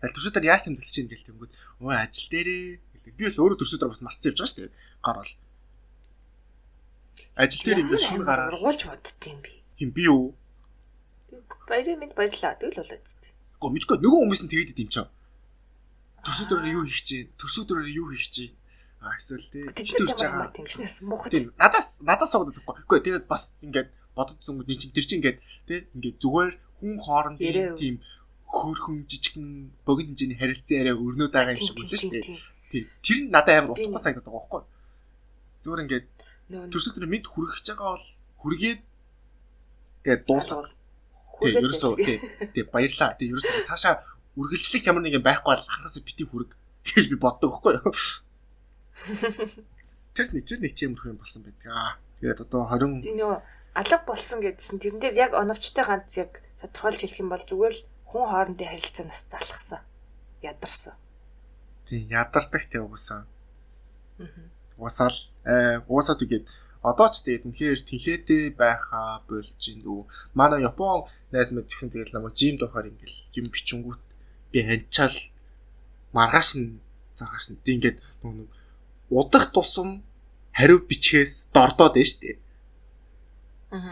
Тэгэл төрсөдрөө яаж тэмдэглэж чинь гэл тэнгүүд өө ажил дээрээ би бол өөрөө төрсөдрөө бас марцсан явж байгаа шүү дээ. Гар бол. Ажил дээр ингээд шүн гараад
ургуулж боддtiin би.
Хин би юу?
Баярлаа. Тэгэл болоо зү.
Гэхдээ мэдгүй нөгөө хүмүүс нь тэгэдэд юм чам. Төрсөдрөөр юу хийх чинь? Төрсөдрөөр юу хийх чинь? Эсвэл
төрж байгаа тэнгиснээс муухад.
Надаас аваад өгөхгүй. Гэхдээ тэгээд бас ингээд бодод зүнгүүд нэг чинь тэр чинь ингээд ингээд зүгээр хүн хоорондын тийм хөөрхөн жижигхэн богино хэмжээний харилцан яриа өрнөд байгаа юм шиг үлээ шүү дээ. Тий. Тэр нь надад амар утгатай санагдаад байгаа байхгүй. Зүгээр ингээд төрсөдрөө мэд хүргэж байгаа бол хүргээд тэгээд дуусах. Тэг ерөөсөө тэг баярлаа. Тэг ерөөсөө цаашаа үргэлжлэх ямар нэг юм байхгүй бол анхаас бити хүрэг гэж би боддог байхгүй юу. Тэр нэг тийм юм болсон байдаг. Тэгээд одоо 20
нөө алга болсон гэдсэн тэрэн дээр яг оновчтой ганц яг тодорхойлж хэлэх юм бол зүгээр л хүн хоорондын харилцаанаас залхсан. Ядарсан.
Тийм ядардаг тэг уусаа. Уусаа тэгээд одоо ч тэгээд үнэхээр тэнхээтэй байхаа болж ин дүү. Манай Япон найз мэд гэсэн тэгээд намайг жим дохоор ингээл юм бичингүүт би ханчаал маргааш нь ингээд нэг удах тусам хариу бичгээс дордоод байна шүү дээ.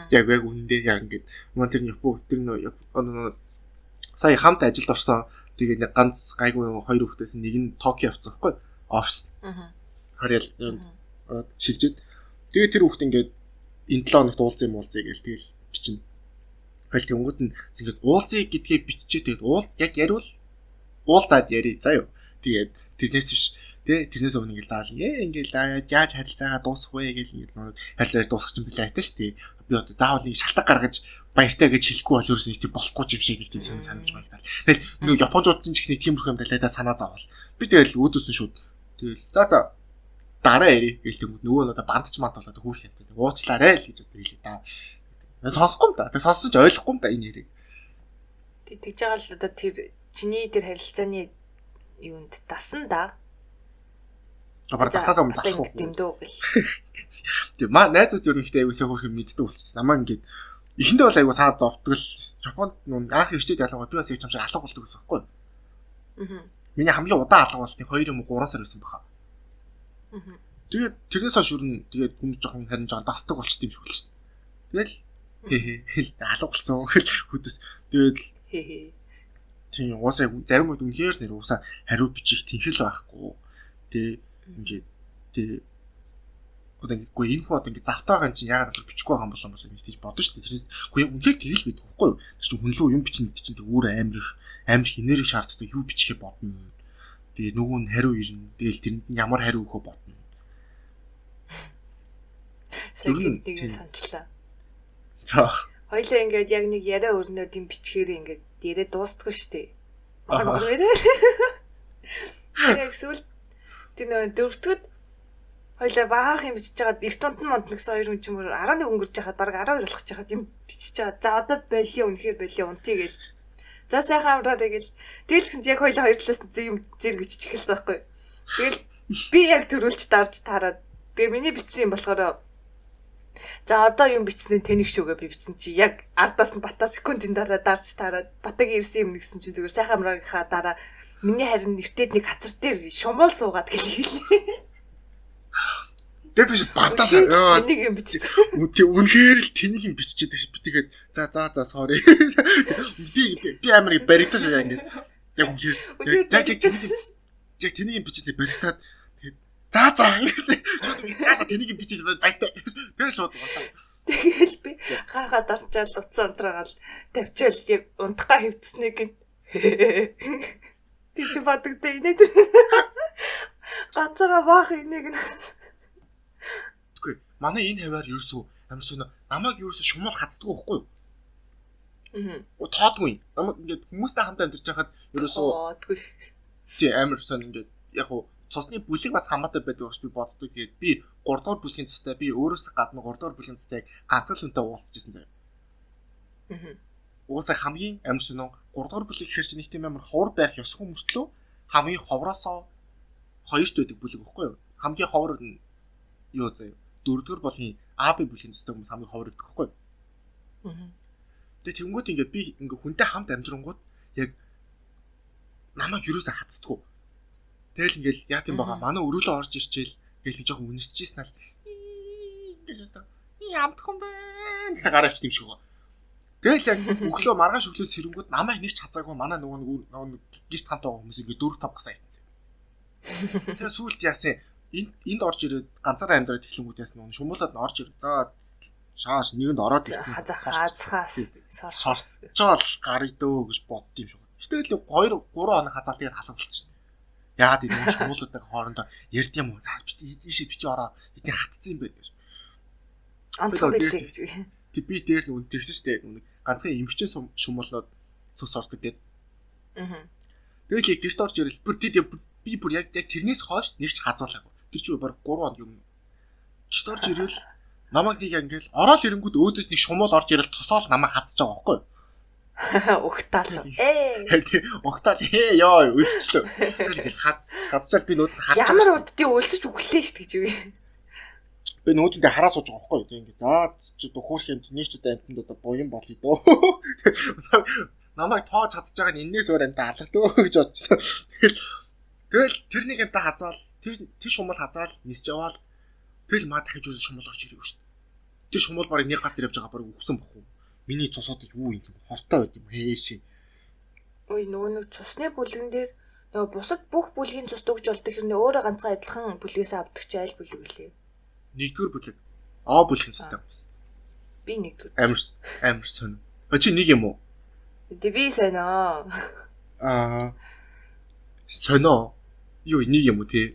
Яг үндэ яг ингээд манай тэр Япон тэр нөө сая хамт ажилд орсон. Тэгээд нэг ганц гайгүй хоёр хүүхдээс нэг нь Токио явцсан байхгүй офис. Харьяал шилжээд тэгээ тэр хүүхд ингээд энэ 7 хоногт уулзсан юм уулзъя гэж тэгэл бичнэ. Хэл тэнгууд нь ингээд уулзъя гэдгээ биччихээ тэгээд яг яриул уулзаад яри. За юу. Тэгээд тэрнээс биш тэрнээс өмнө ингээд заал ингээд яаж харилцаагаа дуусгах вэ гэж ингээд харилцаа дуусгах юм билээ айтаа шүү дээ. Би одоо заавал нэг шалтгаан гаргаж баяртай гэж хэлэхгүй бол ерөөс нэг тийм болохгүй юм шиг нэг тийм санаж байна. Тэгэл нэг японочууд ч гэсэн тийм юм далайдаа санаа зовоол. Би тэгэл өөдөөсөн шүүд. Тэгэл за дараа яри гэж тэгвэл нөгөө надад бандч манд болоод хүүх хянтай. Уучлаарай л гэж хэлээ да. Сонсохгүй юм да. Тэг сонсож ойлгохгүй юм да энэ яриг.
Тэгж байгаа л одоо тэр чиний тэр харилцааны юунд дасан да.
Апар тасаас өмнө залах
юм дөө гэл.
Тэг маа найзууд ерөнхийдөө аягүй хөөх юм мэддэг болчихсон. Намаа ингээд эхэндээ бол аягүй саад зовтгол Японд нүн анх ирчээд ялгаа би бас их юм шиг алга болдог гэсэн байхгүй юу? Миний хамгийн удаан алга болтыг 2 юм уу 3 сар байсан баха. Тэгээд тэрнээс хойш юу тэгээд хүмүүс жоохон харин жоохон дасдаг болчт юм шиг л шүү дээ. Тэгэл алга болцсон хөдөөс тэгэл тийм уусаа зарим үед үнээр нэр уусаа хариу бичих тэнхэл байхгүй. Тэг ингээд тэг одоо ингээгүй инфо одоо ингээд завтаагаа чинь яагаад тэр бичихгүй байгаа юм болоо гэж тийж бодсон шүү дээ. Тэрнээс үгүй үнээр тэгэл мэдэх байхгүй юу? Тэр чинь хүн лөө юм бичнэ гэдэг чинь өөр амар их энерги шаарддаг юу бичихээ бодно. Тэгээ нөгөө нь хариу ирнэ. Тэгэл тэрэнд нь ямар хариу өгөхөө бодно.
Сая нэг сончлаа.
За.
Хоёлаа ингээд яг нэг яриа өрнөд юм бичгээр ингээд дээрээ дуустдаг штеп. Яг сүл тэр дөрөвдөгд хоёлаа баах юм бичиж байгаа эрт тунд нь монднагс 2 хүн ч юм уу 11 өнгөрч яхад баг 12 болох ч яхад юм бичиж байгаа. За одоо болио үнэхээр болио унтъя гэл. За сайхан амраарай гэл. Тэгэл гэсэн чи яг хоёлаа хоёр талаас нь юм зэрэг бичиж эхэлсэн байхгүй. Тэгэл би яг төрүүлж дарж таарад. Тэгээ миний бичсэн юм болохоор за одоо юм бичсэн тэнэг шүүгээ би бичсэн чи яг ардаас нь бата секундын дараа дарж таарад. Батагийн ирсэн юм нэгсэн чи зүгээр сайхан амраагийнхаа дараа миний харин нэртэд нэг хацар дээр шумбал суугаад гэлээ.
Тэг биш баташ
тэнэг юм бичсэн.
Үнэхээр л тэнэг юм биччихэд биш би тэгээд за sorry. Би амар баригдаж байгаа ингээд. Яг үнэхээр яг тэнэг юм бичээд баригдаад за тэнэг юм бичиж баяртай. Тэгэл шууд болоо.
Тэгэл би хаагаа дарчаал уцаа унтраагаал тавьчаал яг унтахаа хөвтснээ гин. Тийч бодогдоо инээд. Ганцаараа баах инийг нь.
Тэгвэл манай энэ хаваар ерөөсөө амар сонио намайг ерөөсөө шумуул хацдаг байхгүй юу? Тоодгүй. Намайг ингээд хүмүүстэй хамт амьдарч байхад ерөөсөө тий амар сонио ингээд яг уу цусны бүлэг бас хамаатай байдаг гэж би боддог. Тэгээд би 3 дугаар бүлгийн цустай би өөрөөсөө гадна 3 дугаар бүлгийн цустай ганцхан хүнтэй уулзаж байсан заяа. Уусаа хамгийн амар сонио 3 дугаар бүлэг гэхэр чинь нэг тийм амар ховор байх ёсгүй мөртлөө хамгийн ховроосоо хоёрт байдаг бүлэг байхгүй юу? Хамгийн ховор нь юу заяа 4 дугаар бүлгийн АБ бүлгийн цустай хүмүүс хамгийн ховор гэдэг байхгүй юу? Тэгээ тэнгууд ингээд би ингээ хүнтэй хамт амьдрангууд яг намайг юусаа хацдаггүй. Тэгэл ингээл яа тийм байгаа. Манай өрөөлөө орж ирчээл гээл жоохон үнэрчижсэн ал. Гээжсэн. Ямдах юм бэ? Гэсэн гараа авч тийм шиг байгаа. Тэгэл яг өглөө маргааш өглөө сэрэнгүүд намайг нэг ч хацаагүй манай нөгөө гэрт хамт байгаа хүмүүс ингээ 4 5 гасаа ицсэн. Тэгээ сүүлд яасан энд орж ирээд ганцаараа амьдраад эхлэнгүүд яасан нөгөө шумуулаад орж ирээ. За шааш нэгэнд ороод ирсэн.
Хазахаас
сорчоол гарыг дөө гэж бодд юм шиг. Гэтэл 2 3 хоног хазаал тэгээд халах болчихсон. Яагаад энэ шумуулуудаа хоорондоо ярьд юм уу? За ийшээ бичи ороо. Эдний хатцсан юм бэ гэж.
Антон билээ гэж.
Тэг би дээр нүг тэгсэн штэ нүг ганцхан эмхчээ шумуулаад цус ордог гэдэг. Тэгэл яг гэрт орж ирэл би бүр яг тэрнээс хойш нэг ч хазуулаагүй. Тэр чинь баг 3 хоног юм. Гэрт орж ирэл намайг нэг ингээл ороод ирэнгүүд өөдөөс нэг шумуул орж ирэл тосоол намайг хазж байгаа байхгүй юу?
Угтаал.
Угтаал ёо өсчлөө. Тэгэл хазчаал би нүүд харж байгаа.
Ямар уддыг өлсөж өглөө шүү гэж үгүй.
Би нүүдэндээ хараа сууж байгаа байхгүй юу? Ингээ за чи хөөрхийн нийчүүд амтнд одоо буян болъё дөө. Намайг тоож хазж байгаа нь энээс өөр амтаа алах дөө гэж бодсон. Тэгэл тэр нэг амтаа хазаал тэр шумуул хазаал нисж яваал тэгэл маа дахиж үгүй шумуул орж ирээгүй шүү. Тэр шумуул барыг нэг газар явж байгаа барыг өгсөн бохоо. Миний цусууд юу юм хортой байд юм хээшээ.
Ой нөгөө нэг цусны бүлгэн дээр нөгөө бусад бүх бүлгийн цус дөгж болдог хэрнээ өөрөө ганцхан адилхан бүлгээс авдаг чи аль бүлэг үлээ?
Нэгдүгээр бүлэг. А бүлгийн цустай байсан.
Би нэгдүгээр.
Амар сонио. Чи нэг юм уу?
Тэ би сонио.
Сонио. Юу нэг юм уу те?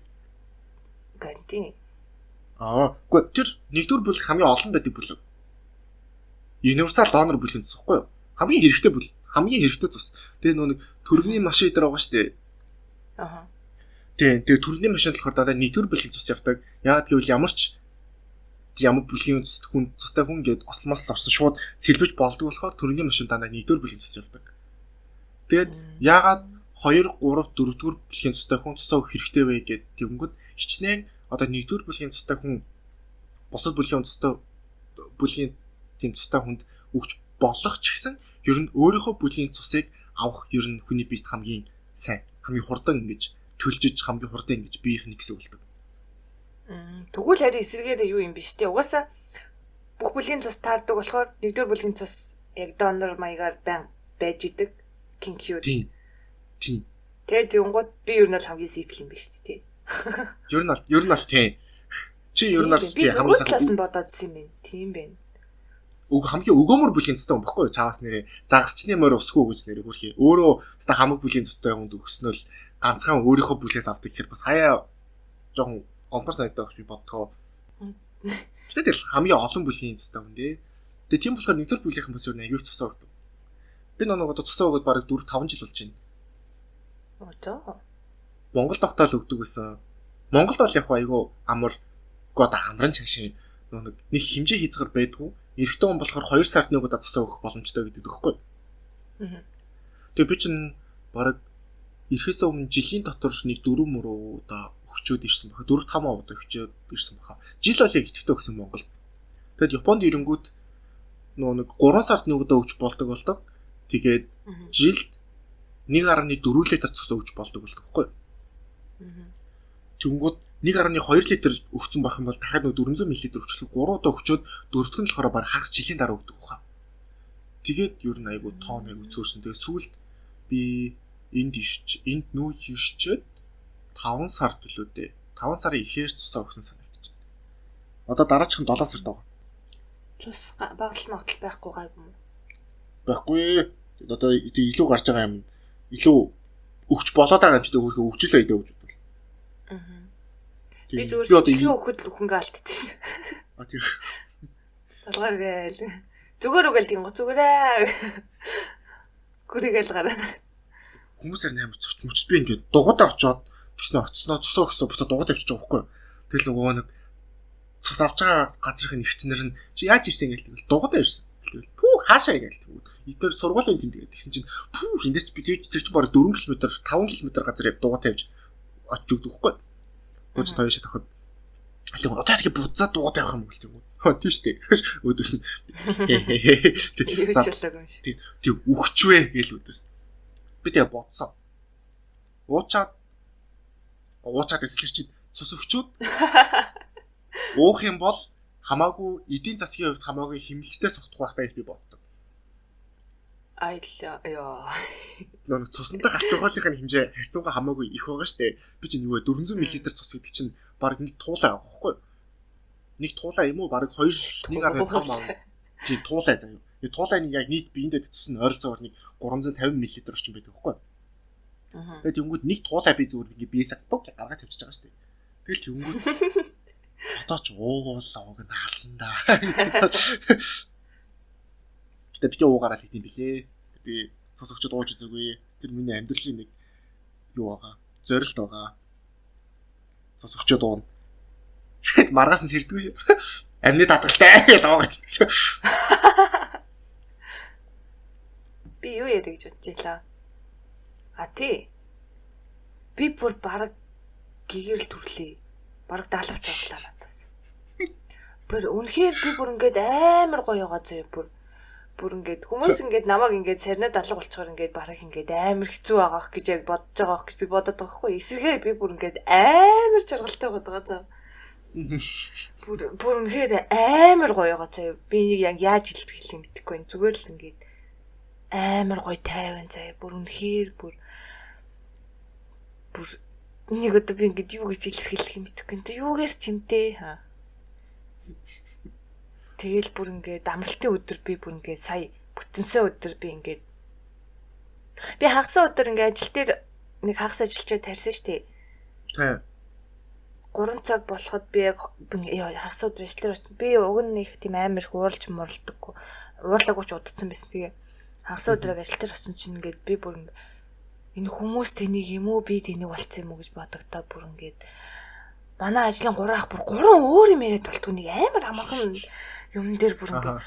Ганти.
Гэхдээ тэр нэгдүгээр бүлэг хамгийн олон байдаг бүлэг. Universal donor бүлгийн цус байхгүй юу? Хамгийн хэрэгтэй бүл. Хамгийн хэрэгтэй цус. Тэгээ нэг төрөгний машин дээр байгаа шүү дээ. Тэгээ төрөгний машин болохоор дандаа нэгдүгээр бүлгийн цус явдаг. Яагаад гэвэл ямар бүлгийн цустай хүн гээд ослмос орсон шууд сэлбэж болдог болохоор төрөгний машин дандаа нэгдүгээр бүлгийн цус явдаг. Тэгээд яагаад 2 3 4-р бүлгийн цустай хүн цусаа өгөх хэрэгтэй вэ гэд тэгэнгүүт хичнээн одоо нэгдүгээр бүлгийн цустай хүн бусад бүлгийн тийм цустай хүнд өгч болох ч гэсэн ер нь өөрийнхөө бүлгийн цусыг авах ер нь хүний биед хамгийн сайн хамгийн хурдан ингэж төлжиж хамгийн хурдан ингэж биеийнх нь гэсэн үлдэг.
Тэгвэл харин эсэргээр юу юм биш те угаасаа бүх бүлгийн цус таардаг болохоор нэгдүгээр бүлгийн цус яг донор маягаар байн байж идэг кинкью.
Тийм.
Тэгээд юунгууд би ер нь бол хамгийн сейф юм биш те.
Ер нь бол тийм. Чи ер нь бол тийм
хамгийн сайн бодоодсэн юм байна. Тийм байна.
Хамгийн өгөөмөр бүлгийн цустай хүн баггүй чаавас нэрээ загасчны морь усгүй гэж нэрээ хүрхий. Өөрөө хэвээ хамаг бүлгийн цустай хүнд өгснөөл ганцхан өөрийнхөө бүлээс авдаг гэхээр бас хаяа жоохон гомбос найдаа гэж би бодтгоо. Тэгэл хамгийн олон бүлийн төстэй хүн дээ. Тэгээ тийм болохоор нэгдүгээр бүлийнхэн бас өөр аягүй тусаа өгдөг. Би нөгөө тусаа өгöd бараг 4-5 жил болж байна.
Оо.
Монгол тогтоол өгдөг гэсэн. Монголд бол яг айгүй амар гоо амран чашаа нэг хэмжээ хийцгэр байдгүй. Эрэгтэй хүн болохоор 2 сард нэг удаа тусаа өгөх боломжтой гэдэг тэгэхгүй. Тэгээ би чинь бараг ирэхээс өмнө жилийн дотор нэг 4 мөрөө удаа өгчөөд ирсэн баха. 4-5 удаа өгчөөд ирсэн баха. Жил бол яг идэвхтэй өгсөн Монголд. Тэгэд Японд ирэнгүүт нэг 3 сард нэг удаа өгч болдог. Тэгээд жилд 1.4 литр цус өгч болдог байхгүй. Тэнгүүд 1.2 литр өгсөн байх юм бол дахиад 400 мл өгчлөө 3 удаа өгчөөд дөрөвдөх нь болохоор баг хагас жилийн дараа өгдөг хаа. Тэгээд ер нь айгу тоон айгу цөөрсөн. Тэгээд сүүлд би энд нүүж ирчээд 5 сар төлөөдөө 5 сарын ихээр цусаа өгсөн санагдчих. Одоо дараачих нь 7 сард байгаа.
Цус багтал магтал байхгүй гайгүй юм.
Байхгүй. Одоо илүү гарч байгаа юм. Илүү өгч болоод байгаа юм ч дээ өөрхөө өгчлөө идэ өгч бодвол.
Би зүгээр сэтгэл өгөхөд л үхэнгээ алдчихсан шин.
А тийм.
Алгаар гээл. Зүгээр үгээл тийм гоо зүгээрээ. Гүрийгээл гараа.
Хүмүүсээр нээр цоч би ингээд дугуйдаа очоод тэгснэ оцсноо тусаа өгсөн буцаа дугуйдаа авчиж байгаа байхгүй. Тэгэл нөгөө нэг цус авч байгаа газрын нэгчнэр нь чи яаж ирсэн гээл дугуйдаа ирсэн. Пүү хаашаа гээл тэгвэл эдгээр сургуулийн тэнд тэгээд тэгсэн чинь пүү хиндээс би тэр чинь бараг 4 км 5 км газар дугуйдаа тавьж очиж өгдөг байхгүй. Гож тоёш тахад алиг одоо тэгээ буцаад дугуйдаа явах юм гээл тэгвэл хөө тийш дээ өдөөс нь тэг үхчвэ гээл өдөөс би тэгээ бодсон уучаад эсэлэр чи цус өгчөөд уух юм бол хамаагүй эдийн засгийн хувьд хамаагүй хэмнэлттэй сохтох байхтай гэж би боддог.
Яа.
Нэг цусантай алкоголын хэмжээ харьцангуй хамаагүй их байгаа штэ. Би чинь юу вэ 400 мл цус гэдэг чинь баг нэг туулаа авах байхгүй. Нэг туулаа юм уу баг 1.5 маа. Чи туулаа заяа. Энэ туулааны яг нийт биендээ цус нь ойролцоогоор нэг 350 мл орчим байдаг байхгүй. Тэгээд тэнгүүд нэг туулаа би зүгээр ингээ биесээ гаргаад тавьчихж байгаа штэ. Тэгэл тэнгүүд одоо ч уугуулаа уг нь хаална да. Гэтэ би уугаараа л идэв билээ. Би цус өгчөд ууж үзээгүй. Тэр миний амьдралын нэг юу байгаа. Зорилт байгаа. Цус өгчөд уун. Маргаас нь сэрдэггүй шүү. Амны татгалтай гэж уугаад идэх шүү.
Би юу яриа гэж бодож байлаа. Тий. Би бүр бараг гэгэрэл төрлөө. Бараг даалгавч авлаа надаас. Бүр үнэхээр би бүр ингээд амар гоё байгаа зөө бүр ингээд хүмүүс ингээд намайг ингээд сарнаа даалга болчихоор ингээд бараг ингээд амар хэцүү байгаах гэж яг бодож байгаах гэж би бодоод байгаа хгүй. Эсрэгээр би бүр ингээд амар жаргалтай байгаа зөө. Бүр үнэхээр амар гоё байгаа зөө. Би яг яаж хэлэх юм мэдэхгүй байна. Зүгээр л ингээд амар гоё тайван зөө. Бүр үнэхээр бүр нэг одоо би ингээд юу гэж илэрхийлэх юм мэдэхгүй. Тэ юугаарч чимтэй хаа. Тэгэл бүр ингээд амралтын өдөр би бүр ингээд сая бүтэнсэн өдөр би ингээд би хагас өдөр ингээд ажил дээр нэг хагас ажиллаж тарьсан штэ.
Тэ.
3 цаг болоход би яг хагас өдөр ажиллаар би уг нь их тийм амар их ууралж муралдаггүй. Уурлаагүй ч удацсан байсан. Тэгээ хагас өдөр ажил дээр осон чинь ингээд би бүр энэ хүмүүс тэнийг юм уу би тэнийг болцсон юм уу гэж бодогдоо бүр ингээд манай ажлын 3 ах бүр 3 өөр юм яриад болтгүй нэг амар амархан юм дээр бүр ингээд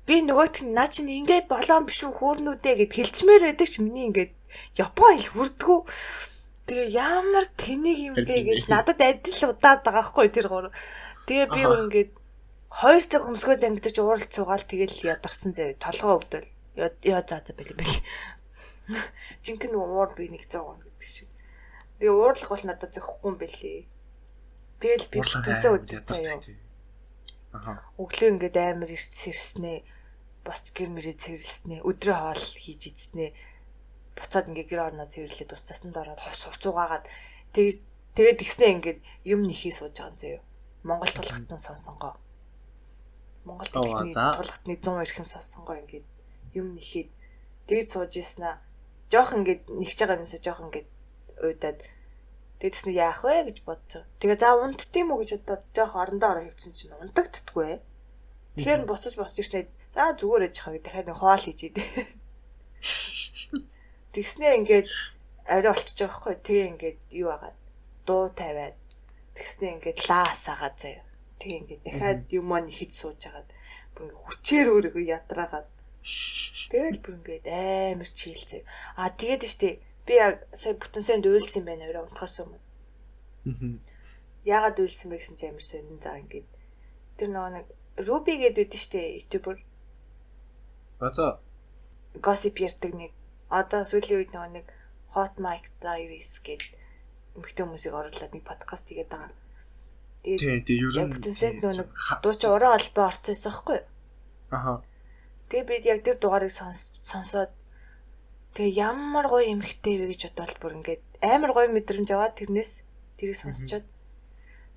би нөгөөт нь наа чинь ингээд болоон биш үү хөөрнүүдээ гэд хэлчмээр байдаг ч миний ингээд Япон хэл хүрдгүү. Тэгээ ямар тэнийг юм бэ гэж надад адил удаад байгаа хгүй тэр 3. Тэгээ би бүр ингээд 2 цаг хөмсгөө зангидаж ууралж суугаал тэгэл ядарсан зэ толгоо өвдөл яа заа бэлээ. Жинхэнэ уур би нэг 100 гон гэдэг шиг. Тэгээ уурлах бол надад зөхгүй юм бэлээ. Тэгэл би төсөө өдөртэй юу. Өглөө ингээд амар ирснээ. Босч гэр мэрээ цэвэрлснээ. Өдрөө хоол хийж идснээ. Буцаад ингээд гэр орноо цэвэрлээд ус-цаснд ороод хувцуугаагаад тэгээд тэгснээ ингээд юм нэхий сууж байгаа юм зөө. Монгол тулгатны сонсонгоо. Монгол тулгатны 100 эрхэм сонсонгоо ингээд юм нэхээд тэгээд сууж ийснаа. Жоох ингээд нэгж байгаа юмсаа жоох ингээд уйдаад тэдс нэг яах вэ гэж бодож байгаа. Тэгээ за унтдсан юм уу гэж бодоод жоох орондоо ороо хөвцөн чинь унтагддаггүй. Тэгэхээр буцаж ирснээр за зүгээр ээж хаа дахиад нэг хоол хийж идэ. Тэгснээ ингээд орой болчихж байгаа байхгүй. Тэгээ ингээд юу агаад дуу тавиад тэгснээ ингээд лаасаагаа заяа. Тэгээ ингээд дахиад юм аа нэхэж сууж агаад бүр ингээд хүчээр өөрийгөө ядраагаад тэгэл бүр ингээд амар чийлцээ. Тэгээд штэ би сая бүтэн санд уйлсан юм байна орой унтахаас өмнө. Яагаад уйлсан бэ гэсэн чинь амар сонин заа ингээд тэр нэг Руби гэдэг дээ штэ ютубер.
За
Gossip ярддаг нэг одоо сүүлийн үед нэг Hot Mic Diaries гэдэг эмэгтэй хүмүүсийг оруулаад нэг подкаст хийгээд байгаа. Тэгээд ер нь бүтэнсэд нэг дуучин уран албаа орцсон байхгүй юу?
Аха.
Тэгээд бид яг тэр дугаарыг сонсоод тэгээ ямар гоё эмэгтэй вэ гэж бодвол бүр ингээд амар гоё мэдрэмж аваад тэрнээс тэрийг сонсчоод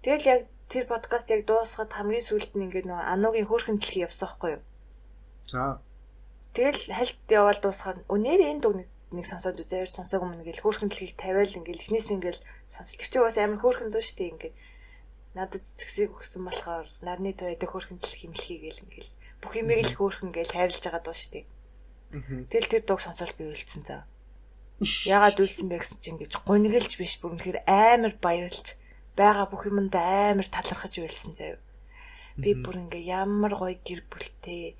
тэгэл яг тэр подкаст яг дуусгаад хамгийн сүүлд нь ингээд нөгөө Анугийн хөөрхөн дэлхий явсан байхгүй юу?
За.
Тэгэл хальт яваал дуусгаад өнөр энэ дуу нэг сонсоод үзээр сонсоог өмнө ингээл хөөрхөн дэлхийг тавиал ингээл эхнээс ингээл сонсол. Тэр чинь бас амар хөөрхөн дуу штэ ингээд надад цэцгсийг өгсөн болохоор нарны туйдаг хөөрхөн дэлхий мэлхий гээл ингээл бүх юмыг л хөөрхөн гээл хайрлаж байгаа дуу штэ. Тэгэл тэр дууг сонсоод би үйлцсэн заа. Яагаад үйлсэн бэ гэсэн чинь ингэж гунигэлж биш бүр үнэхээр амар баярлж байгаа бүх юмд амар талархаж үйлсэн заяа. Би бүр ингээ ямар гоё гэр бүлтэй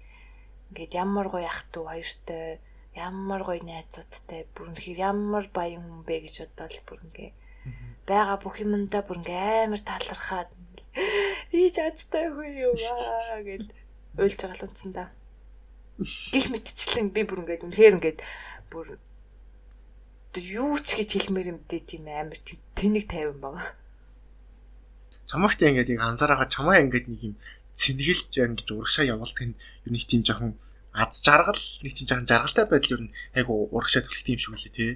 ингээд ямар гоё ах トゥ хоёртой ямар гоё найзуудтай бүр үнэхээр ямар баян хүн бэ гэж бодоод бүр ингээ байгаа бүх юмдаа бүр ингээ амар талархаад ийж азтай хүн юу аа гэж уйлж байгаа л үнсэн да. Гих мэтчлэн би бүр ингээ үнэхээр ингээ бүр юу ч гэж хэлмээр юм дээ тийм амар тэнэг тайван байгаа.
Чамагт ингээд яг анзаараад чамаа ингээд нэг юм сэнгэлж ингэж урагшаа явуулдаг нь юу нэг тийм жоохон аз жаргал нэг тийм жоохон жаргалтай байдал юу айгу урагшаа төлөх тийм шиг үлээ тий.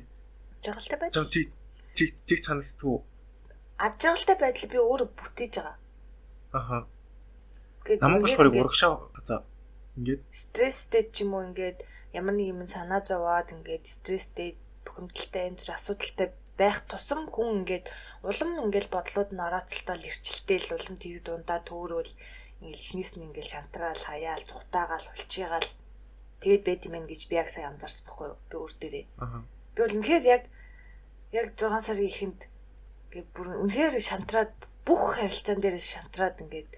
Жаргалтай байдал.
Тэг санагдтгүй.
Аз жаргалтай байдал би өөрөө бүтээж байгаа.
Аха. Намайг болохоор урагшаа за ингээд
стресстэй ч юм уу ингээд ямар нэг юм санаа зовоод ингээд стресстэй бухимдалтай энэ асуудалтай байх тусам хүн ингээд улам ингээд бодлоод нь орооцолтол ирчилтэйл улам тэр дундаа төөрөөл ингээд эхнээс нь ингээд шантраал хаяал цухтаагаал hulчигаал тэгээд байд юм гэж би яг сайн анзаарсан байхгүй юу би өөр дээрээ. Би бол үнэхээр яг 6 сарын ихэнд ингээд бүр үнэхээр шантраад бүх харилцаан дээрээс шантраад ингээд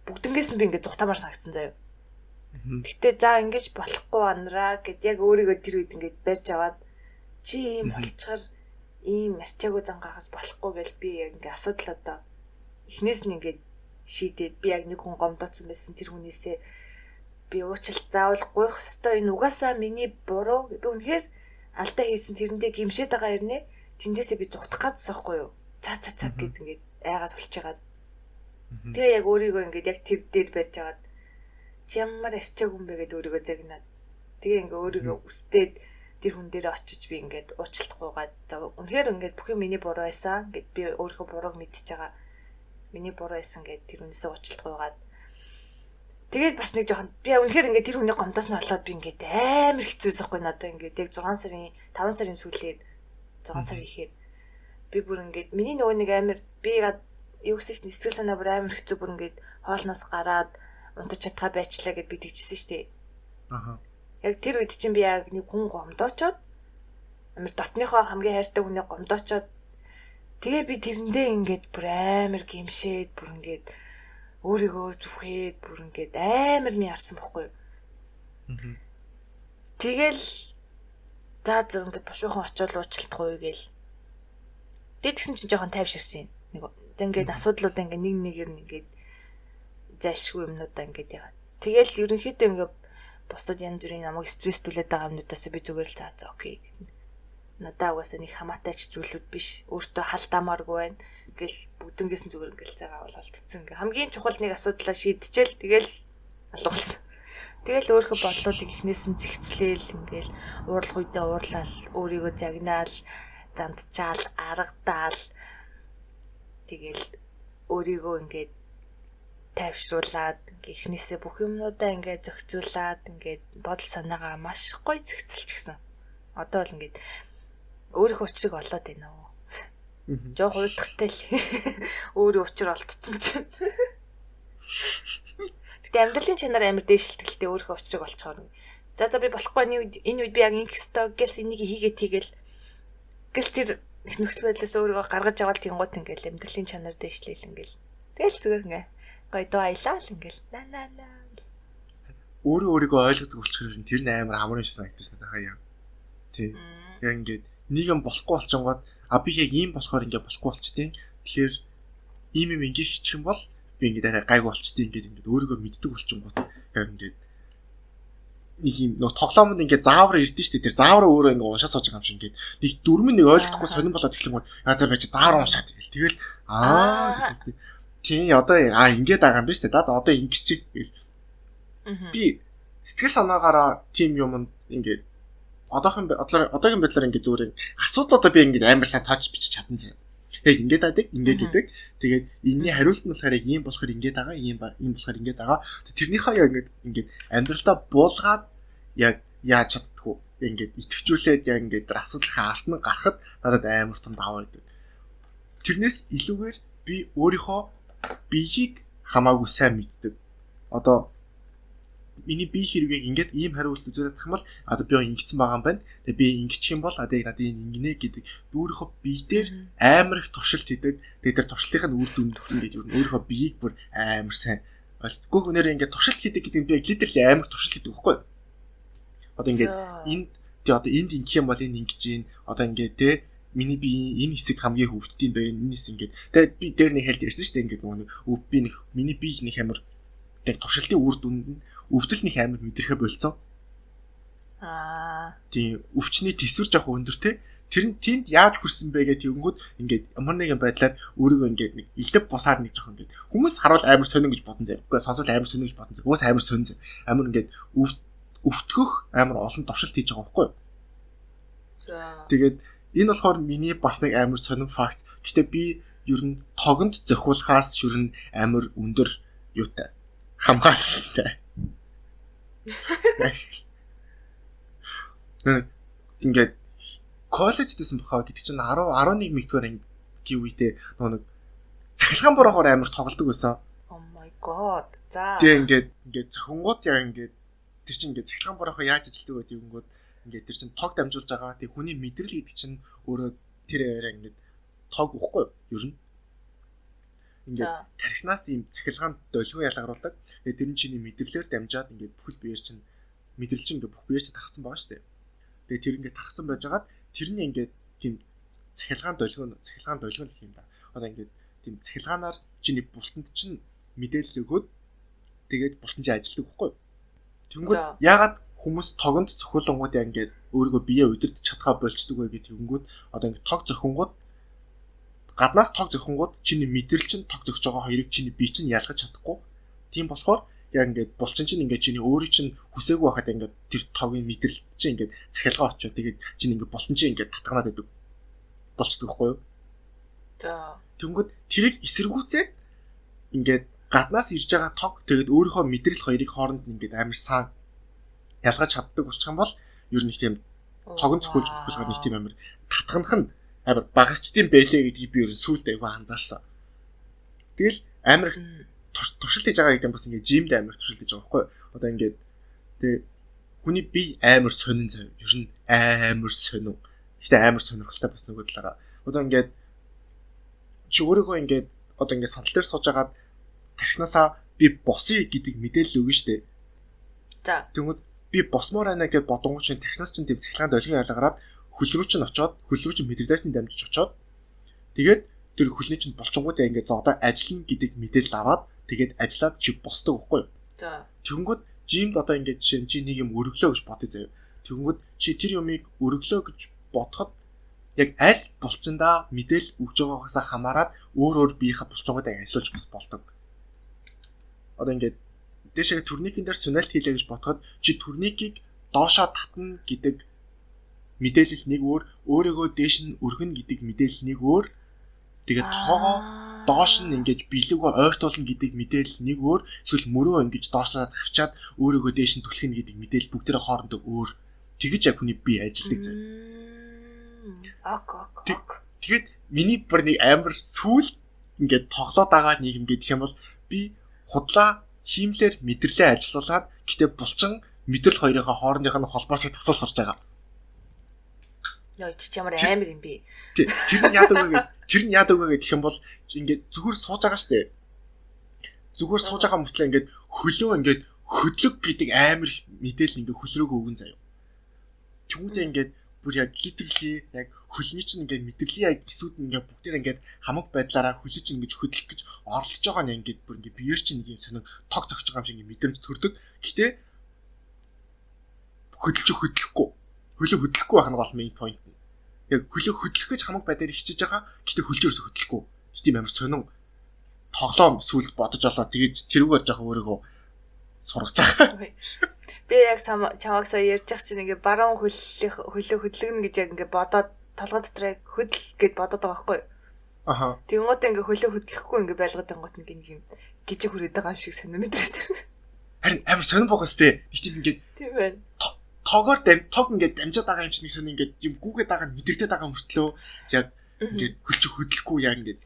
бүгднгээс нь би ингээд цухтаамаар санагдсан заяа. Гэтэ за ингэж болохгүй анараа гэд яг өөрийгөө тэр үед ингээд барьж аваад чи ийм болчгоор ийм арчаагүй зан гаргаж болохгүй гэж би яг ингээд асуудал одоо эхнээс нь ингээд шийдээд би яг нэг хүн гомдоцсон байсан тэр хүнээсээ би уучлалт заавал гуйх ёстой энэ угаасаа миний буруу би үнэхээр алдаа хийсэн тэрэндээ гимшээд байгаа хэрнээ тэндээсээ би зүгтах гадсан байхгүй юу цаа гэд ингээд айгаад болчихгаад тэгээ яг өөрийгөө ингээд яг тэр дээр барьж аваад чи ямар арчаагүй юм бэ гэд өөрийгөө загнаад тэгээ ингээд өөрийгөө үстээд тэр хүн дээр очиж би ингээд уучлалт гуйгаад за үнэхээр ингээд бүх юм миний буруу байсан гэд би өөрийнхөө бурууг мэдчихэж байгаа миний буруу байсан гэд тэр хүнээсээ уучлалт гуйгаад тэгээд бас нэг жоохон би үнэхээр ингээд тэр хүний гомдоос нь болоод би ингээд амар хэцүүсэхгүй надад ингээд яг 5 сарын сүүлээр 6 сар ихээр би бүр ингээд миний нөгөө нэг амар би юу гэсэн чинь сэтгэл санаа бүр амар хэцүү бүр ингээд хоолноос гараад унтаж чадхаа байчлаа гэд би тэгчихсэн шүү дээ.
Аха.
Яг тэр үед чинь би яг нэг хүн гомдоочоод амар дотныхоо хамгийн хайртай хүнийг гомдоочоод тэгээ би тэрэндээ ингээд бүр амар гимшээд бүр ингээд өөрийгөө зүхээд бүр ингээд амар ми харсан байхгүй юу. Тэгэл за ингээд бошуухан очиод уучлалт гуй гээл. Тэгээд тэгсэн чинь жоохон тайвширсан. Нэг ингээд асуудлууд ингээд нэг нэгээр нь ингээд зайлшгүй юмнуудаа ингээд яагаад. Тэгэл ерөнхийдөө ингээд бусад янз бүрийн намайг стресстүүлээд байгаа юмнуудаас би зүгээр л за окей. Надаа угаасаа нэг хамаатайч зүйлүүд биш. Өөртөө халдаамааргүй байна. Ингээл бүгднгээс нь зүгээр ингээл цагаа бололтцсон. Ингээ хамгийн чухал нэг асуудлаа шийдчихэл тэгэл алгуулсан. Тэгэл өөрийнхөө бодлуудыг эхнээс нь зэгцлээл ингээл уурлах үедээ уурлал, өөрийгөө загнаал, зандчаал, аргадаал. Тэгэл өөрийгөө ингээд тайвшруулад эхнээсээ бүх юмнуудаа ингээд зохицуулаад ингээд бодол санаагаа маш гоё зэгцэлж гисэн. Одоо бол ингээд өөрийнхөө учрыг олоод байна уу? Жоо хуйдгартай л. Өөрийн учир олдсон чинь. Гэтэ амьдралын чанар амар дээшилтгэлтэй өөрийнхөө учрыг олцохоор. За би болохгүй энэ үед би яг ингэх ёстой гэс энийг хийгээл гэл тэр их нөхцөл байдлаас өөрийгөө гаргаж аваад тэнгууд ингээл амьдралын чанар дээшлээл ингээл. Тэгэл зүгээр ингээ гоё доо аялаа л ингээл. На.
Өөрийгөө ойлгодог болчихор тэр нь амар хамрын шин санагдаж байна хаяа. Тий. Яг ингээд нийгэм болохгүй болчонгод би яг ийм болохоор ингээд болохгүй болчтیں۔ Тэгэхээр ийм юм ингээд хийчих юм бол би ингээд арай гайгүй болчтیں۔ Ингээд өөрийгөө мэддэг болчонгод яг ингээд нэг юм нөө тоглоомд ингээд заавар ирдэ штэ. Тэр заавар өөрөө ингээд уншаад сууж байгаа юм шиг ингээд нэг дөрмөн нэг ойлгохгүй сонирн болоод эхлэнгүүт за байж заавар уншаад тэгэл тий одоо ингээд байгаа юм ба штэ. За одоо ингэчих гэл. Би сэтгэл санаагаараа тим юмд ингээд одоогийн байдлаар ингээд зүгээр асуудлуудаа би ингээд амар сайн тоож бичиж чадсан заяа. Яг ингээд адаг, ингээд идэг. Тэгээд энэний хариулт нь болохоор ийм болохоор ингээд байгаа, ийм болохоор ингээд байгаа. Тэрнийхээ яг ингээд амьдралдаа буулгаад яг яаж чаддгүй ингээд итгэжүүлээд яг ингээд асуудлынхаа арт нь гарахад надад амар том даваа байдаг. Тэрнээс илүүгээр би өөрийнхөө биеийг хамаагүй сайн мэддэг. Одоо миний бие хэрвээ ингээд ийм хариулт үзүүлэх юм бол би ингэсэн байгаа юм байна. Тэгээ би ингэчих юм бол надад ингэнэ гэдэг өөрийнхөө бие дээр амар их туршилт хийдэг. Тэгээ тэр туршилтын үр дүнд ингээд юу өөрийнхөө биеийг бүр амар сайн ойлгохгүй хүнээр ингээд туршилт хийдэг гэдэг нь би литерли амар туршилт хийдэг байхгүй. Одоо ингээд энд ингэх юм бол энэ ингэж гин одоо ингээд те миний бие энэ хэсэг хамгийн хөвгтдийн байна. Энэс ингээд тэгээ би дээр нэг хэлд ирсэн шүү дээ ингээд нөгөө би нэг миний бие нэг амар тэг туршилтын үр дүнд нь өвдөл нэг амар мэдрэхэ болцсон. Тийм өвчний төсвөр жоох өндөртэй. Тэр нь тэнд яаж хүрсэн бэ гэх тэгэнгүүт ингээд ямар нэгэн байдлаар өөрийгөө ингээд нэг илдэв бусаар нэг жоох ингээд хүмүүс харуул амар сонин гэж бодсон зэ. Үгүй сонсол амар сонин гэж бодсон зэ. Уус амар сонин зэ. Амар ингээд өвтгөх амар олон туршилт хийж байгаа байхгүй юу? Тэгээд энэ болохоор миний бас нэг амар сонин факт. Гэтэ би ер нь тогонд зохиулахаас ер нь амар өндөр юутай хамгаалалтай. Ингээд коллеж дэсэн бахаа гэдэг чинь 11 мэгдгээр анги үедээ нэг цахилгаан борохоор амар тоглодог байсан.
Oh my god. За.
Тэгээ ингээд зөвхөнгууд яг ингээд тэр чинь ингээд цахилгаан борохоо яаж ажилтдаг вэ гэнгүүт ингээд тэр чинь тог дамжуулж байгаа. Тэгээ хүний мэдрэл гэдэг чинь өөрөө тэр яриа ингээд тог өгөхгүй юу ер нь. Ингээд тархинаас ийм цахилгаан долгион ялгаруулдаг. Тэгээ тэр нь чиний мэдрэлээр дамжаад ингээд бүхэл биеэр чинь мэдрэл чинь ингээд бүх биеэр чинь тархсан байгаа шүү дээ. Тэгээ тэр ингээд тархсан байжгаад тэрний ингээд тийм цахилгаан долгион гэх юм да. Одоо ингээд тийм цахилгаанаар чиний бултанд чинь мэдээлэл өгөөд тэгээд бултан чинь ажилдаг байхгүй юу? Тэнгүүд ягаад хүмүүс тогонд зохиолонгууд яг ингээд өөрийгөө бие удирдах чадхаа болчдөг вэ гэдэг тэгэнгүүт одоо ингээд тог зохингууд гаднаас тог зохингууд чиний мэдрэл чинь тог зохиж байгаа хоёрыг чиний бие чинь ялгаж чадахгүй. Тийм болохоор яг ингээд булчин чинь ингээд чиний өөрийн чинь хүсээгүй байхад ингээд тэр тогийн мэдрэл чинь ингээд цахилгаан очоод тэгээд чиний ингээд булчин чинь ингээд татганаад байдаг болчдөг байхгүй юу?
За.
Тэнгүүд тэрийг эсэргүүцээд ингээд гаднаас ирж байгаа тог тэгээд өөрийнхөө мэдрэл хоёрыг хооронд ингээд амар сан ялгаж чаддаг болчих юм бол ер нь их тийм тогон зохиулж байгаа нэг тийм амар татганах нь амар багасчдын байлээ гэдгийг би ер нь сүүлд аягүй анзаарсан. Тэгэл амар туршилт хийж байгаа гэдэг нь бас ингээд жимд амар туршилт хийж байгаа байхгүй юу? Одоо ингээд тэгээ хүний бие амар сонин зав. Ер нь амар сонин. Гэтэ амар сонирхолтой бас нөгөө талаараа. Одоо ингээд чи өөрийгөө ингээд одоо ингээд сандал дээр сууж агаад тархинасаа би босъё гэдэг мэдээлэл өгнө штэ.
За.
Тэгвэл би босмоор байна гэж бодонгууд чинь тархинаас чинь тийм цахилгаан долгион ялгараад хөл рүү чинь очоод хөл рүү чинь мэдрэлээр нь дамжиж очоод тэгээд тэр хөлний чинь булчингуудаа ингээд за одоо ажиллана гэдэг мэдээлэл аваад тэгээд ажиллаад чи босдог байхгүй юу?
За.
Тэгэнгүүт жимд одоо ингээд жишээ чи нэг юм өргөлөө гэж бодъё заяа. Тэгэнгүүт чи тэр юмыг өргөлөө гэж бодоход яг аль булчиндаа мэдээлэл өгж байгаагаас хамаарат өөр биеийнхээ булчингуудаа ажиллуулж бас болдог. Одоо ингээд дэшээ турникийн дээр сүнэлт хийлээ гэж бодоход чи турникийг доошоо татна гэдэг мэдээлэл нэг өөр, өөрийгөө дээш нь өргөнө гэдэг мэдээлэл нэг өөр. Тэгээд тоогоо доош нь ингэж билүүгөө ойртуулна гэдэг мэдээлэл нэг өөр, эсвэл мөрөө ингэж доошлоод хавчаад өөрийгөө дээш нь түлхэнэ гэдэг мэдээлэл бүгдээрээ хоорондоо өөр. Тэгэж яг хүний бие ажилдаг зав.
Ок.
Тэгээд миний бүр нэг амар сүүл ингээд тоглоод байгаа нийгэм гэдэг юм бол би худлаа хиймлэр мэдрэлээ ажиллуулад гэтээ булчин мэдрэл хоёрынхаа хоорондынх нь холбоосыг тасалж сурч байгаа.
Яа чи ямар амар юм бэ?
Тэр нь яадаг вэ гэх юм бол ингээд зүгээр сууж байгаа штэ. Зүгээр сууж байгаа мөртлөө ингээд хөлөө ингээд хөдлөг гэдэг амар мэдээлэл ингээд хөлрөөгөө өгөн заяа. Түүнтэй ингээд бүр яг literally яг хөлний чинь ингээд мэдрэлийн яг эсүүд нь ингээд бүгдээр ингээд хамаг байдлаараа хөлөж ингээд хөдлөх гэж орлож байгаа нь ингээд бүр ингээд биеэр чинь нэг юм сонир тог зогсож байгаа юм шиг ингээд мэдрэмж төрдөг. Гэтэ хөдлөхгүй. Хөлөө хөдлөхгүй байх нь гол main point. Яг хөлөө хөдлөх гэж хамаг байдлаар хичээж байгаа. Гэтэ хөлжөөс хөдлөхгүй. Тийм амар сонин тоглоом сүлд бодож олоо тэгэж тэрүүгээр жоохон өөрийгөө сургаж байгаа.
Би яг чамаагсаа ярьж байгаа чинь ингээ баруун хөлөө хөдлөгнө гэж яг ингээ бодоод толгой дотор яг хөдөл гэд бодоод байгаа байхгүй юу?
Аха.
Тэнгууд ингээ хөлөө хөдлөхгүй ингээ байлгаад байгаа нэг юм гिजиг хүрээд байгаа юм шиг санаа мэдэрч тэр.
Харин амар сонин богоос тээ. Тийм ингээ.
Тийм байна.
Тог ингээ дамжаад байгаа юм шиг нэг сонин ингээ юм гүүгээд байгаа нь мэдэрдээд байгаа мөртлөө яг ингээ хөлч хөдлөхгүй яг ингээ.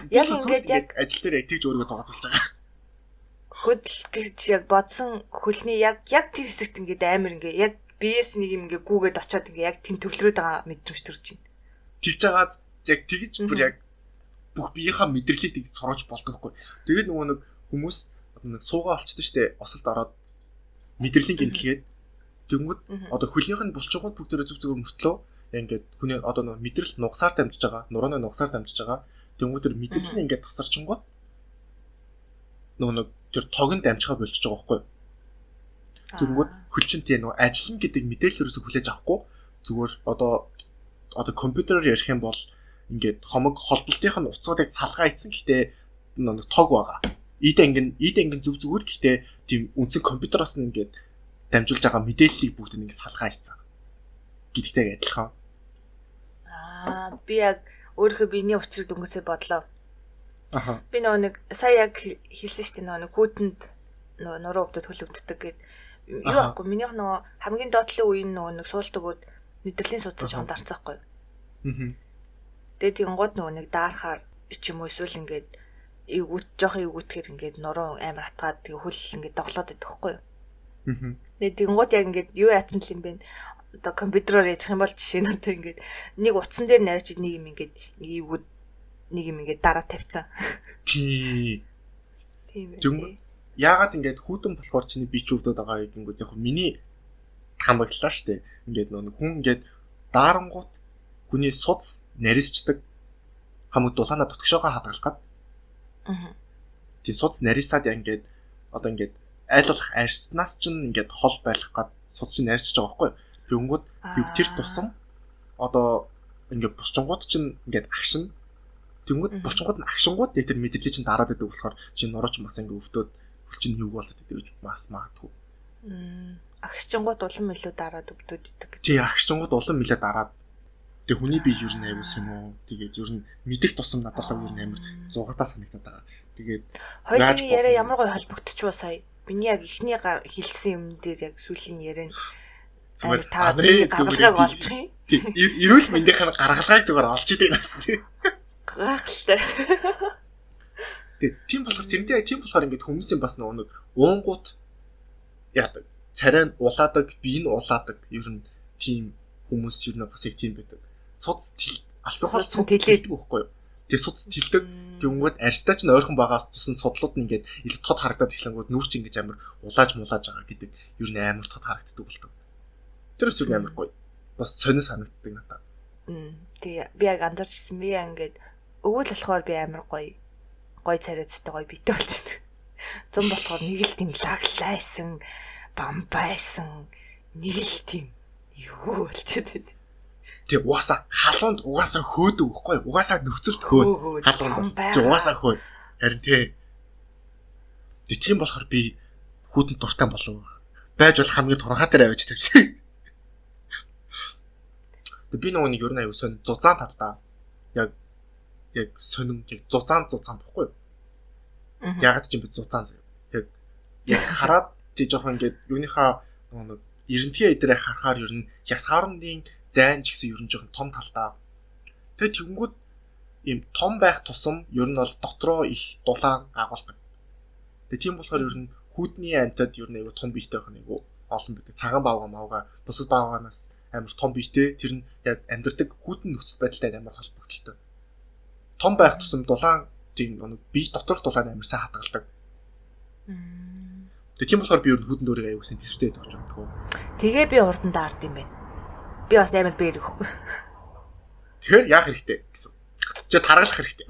Яг ингээ яг
ажил дээр тэгж өөрийгөө зогсоолж байгаа.
Хөдөл гэж яг бодсон хөлний яг тэр хэсэгт ингээд амар ингээ яг биес нэг юм ингээ гүүгээд очиод ингээ яг тэн төвлөрөөд байгаа мэдрэмж төрж байна.
Тэгж байгаа яг тэгж бүр яг бүх биеийнхаа мэдрэлийг тэгж сурч болдоггүй. Тэгээд нөгөө нэг хүмүүс нэг суугаа олчдоо штэ осолд ороод мэдрэлийн гэмтэлгээд тэнгүүд одоо хөлнийх нь булчингууд бүгдээрээ зүг зүгээр мөртлөө ингээд хүний одоо нөгөө мэдрэл нугасаар дамжиж байгаа, нурууны нугасаар дамжиж байгаа. Тэнгүүдэр мэдрэл нь ингээд тасарчингууд нөгөө тэр тог нь дамжихаа болчихж байгаа байхгүй юу? Тэнгүүд хөлчөнтэй нөгөө ажиллана гэдэг мэдээлэл ерөөсө хүлээж авахгүй зүгээр одоо компьютероор ярих юм бол ингээд хомог холболтынх нь уцуудыг салгаа ийцэн гэхдээ нөгөө тог байгаа. Ийд ангин зүг зүгээр гэхдээ тийм үнцэн компьютероос нь ингээд дамжуулж байгаа мэдээллийг бүгд нэг салгаа ийцэн гэдэгтэй адилхан.
Би яг өөрийнхөө биений учрыг дөнгөсөө бодлоо.
Аха.
Би нэг сая яг хэлсэн шүү дээ нэг хүүтэнд нуруу өвдөд хөлөвддөг гэд юу аахгүй минийх хамгийн доотлын үеийн нэг суулт өгөөд мэдрэлийн судалж жоохон дарцаахгүй. Тэгээд тэнгууд нэг даарахаар ч юм уу эсвэл ингээд жоохон эвгүүтгэр ингээд нуруу амар хатгаад тэг хөл ингээд доглоод идэх байхгүй юу. Тэгээд тэнгууд яг ингээд юу яатсан л юм бэ? Одоо компьютероор яжих юм бол жишээ нь одоо ингээд нэг утсан дээр нарийж нэг юм ингээд нэг юм ингээд дараа тавьсан. Тийм ээ.
Яагаад ингээд хүүтэн болохоор чиний бич өвдөд байгаа гингүүд яг миний хамааглалаа штэ. Ингээд нэг хүн ингээд daarангууд хүний суц нарийсчдаг хамаг дулаанаа дотгошоогоо хадгалах гад. Тийм суц нарийсаад ингээд одоо ингээд айлуулах арьснаас ч ингээд хол байх гад суц чинь нарийсч байгаа байхгүй юу? Тэнгүүд тэр тусам одоо ингээд булчингууд чинь ингээд агшин. Тэнгүүд булчингууд нь агшингууд яг тэр мэдрэлийг чинь дараад идэг болохоор чинь норооч бас ингээд өвдөд хөлчин юу болоод идэг гэж бас магадгүй.
Агшингууд улам илүү дараад өвдөд идэг.
Тий агшингууд улам илүү дараад. Тэг хүний бие юу нэмээс юм уу? Тэгээд юу н мэдэх тусам надаасаа юу нэмэр зугатаа санагдаад байгаа. Тэгээд
хоёрын яриа ямар гоё холбогдчихвоо сая. Миний яг ихний хэлсэн юм дээр яг сүүлийн яриа нь
зүгээр
та гаргалгааг олчих юм.
Эрүүл мэндийнх нь гаргалгааг зүгээр олж идэг нас тий.
Гайхалтай.
Тийм болохоор ингээд хүмүүсийн бас нэг уунгууд яадаг. Царай нь улаадаг, бие нь улаадаг. Ер нь тийм хүмүүс ер нь бас яг тийм байдаг. Суц алкогол суц тэлдэг байхгүй юу? Тэгээ суц тэлдэг. Тэнгүүд арьстай ч ойрхон байгаас тусан судлууд нь ингээд илүү тод харагдаад эхлэнгүүд нүүрч ингэж амар улааж байгаа гэдэг ер нь амар тод харагддаг болдог. Тэрс ер нь амар гоё. Бас сонир санагддаг надад.
Тэгээ би яг анзаарчихсан. Би ингээд өвөл болохоор би амар гоё царай зүтэй гоё битэй болж байна. Зам болохоор нэг л тийм лаглайсан, бамбайсан, нэг л тийм юу болчиход байна.
Тэг угаасаа халуунд угаасаа хөөдөг байхгүй юу? Угаасаа нөхцөлд хөөд. Халуунд тэг угаасаа хөөд. Харин тийм болохоор би хүүтэнд дуртай болов. Байж бол хамгийн турхаатай авиж тавьчих. Тэг би нэг ер нь аюу сон зузаан талдаа яг сонин яг зузаан бохгүй юу? Ягаад ч юм бэ зузаан заяа. Яг хараад тий жоохон ингээд юуныхаа нэг эрентгийн эдрээ харахаар ер нь хясхаарны зайн ч гэсэн ер нь жоохон том талтай. Тэгээ тэгэнгүүт ийм том байх тусам ер нь бол дотроо их дулаан агуулдаг. Тэгээ тийм болохоор ер нь хүүдний антад ер нь айгу том биетэй байх нэг олон байдаг. Цагаан баавга маавга бусад баавганаас амар том биетэй тэр нь яг амьдардаг хүүдэн нөхцөл байдалтай амар холбогдолтой. Том байх тусам дулаан тийм нэг бие доторх дулаан амар сайн хадгалдаг. Тэгээ тийм болохоор би ер нь хүүдэн дөөрийг айгу сайн тесвэртэй байдаг ч юм уу.
Тэгээ би урдан даард юм байна. Би бас амар бээр өгөхгүй.
Тэгэхээр яах хэрэгтэй гэсэн. Чи таргалах хэрэгтэй.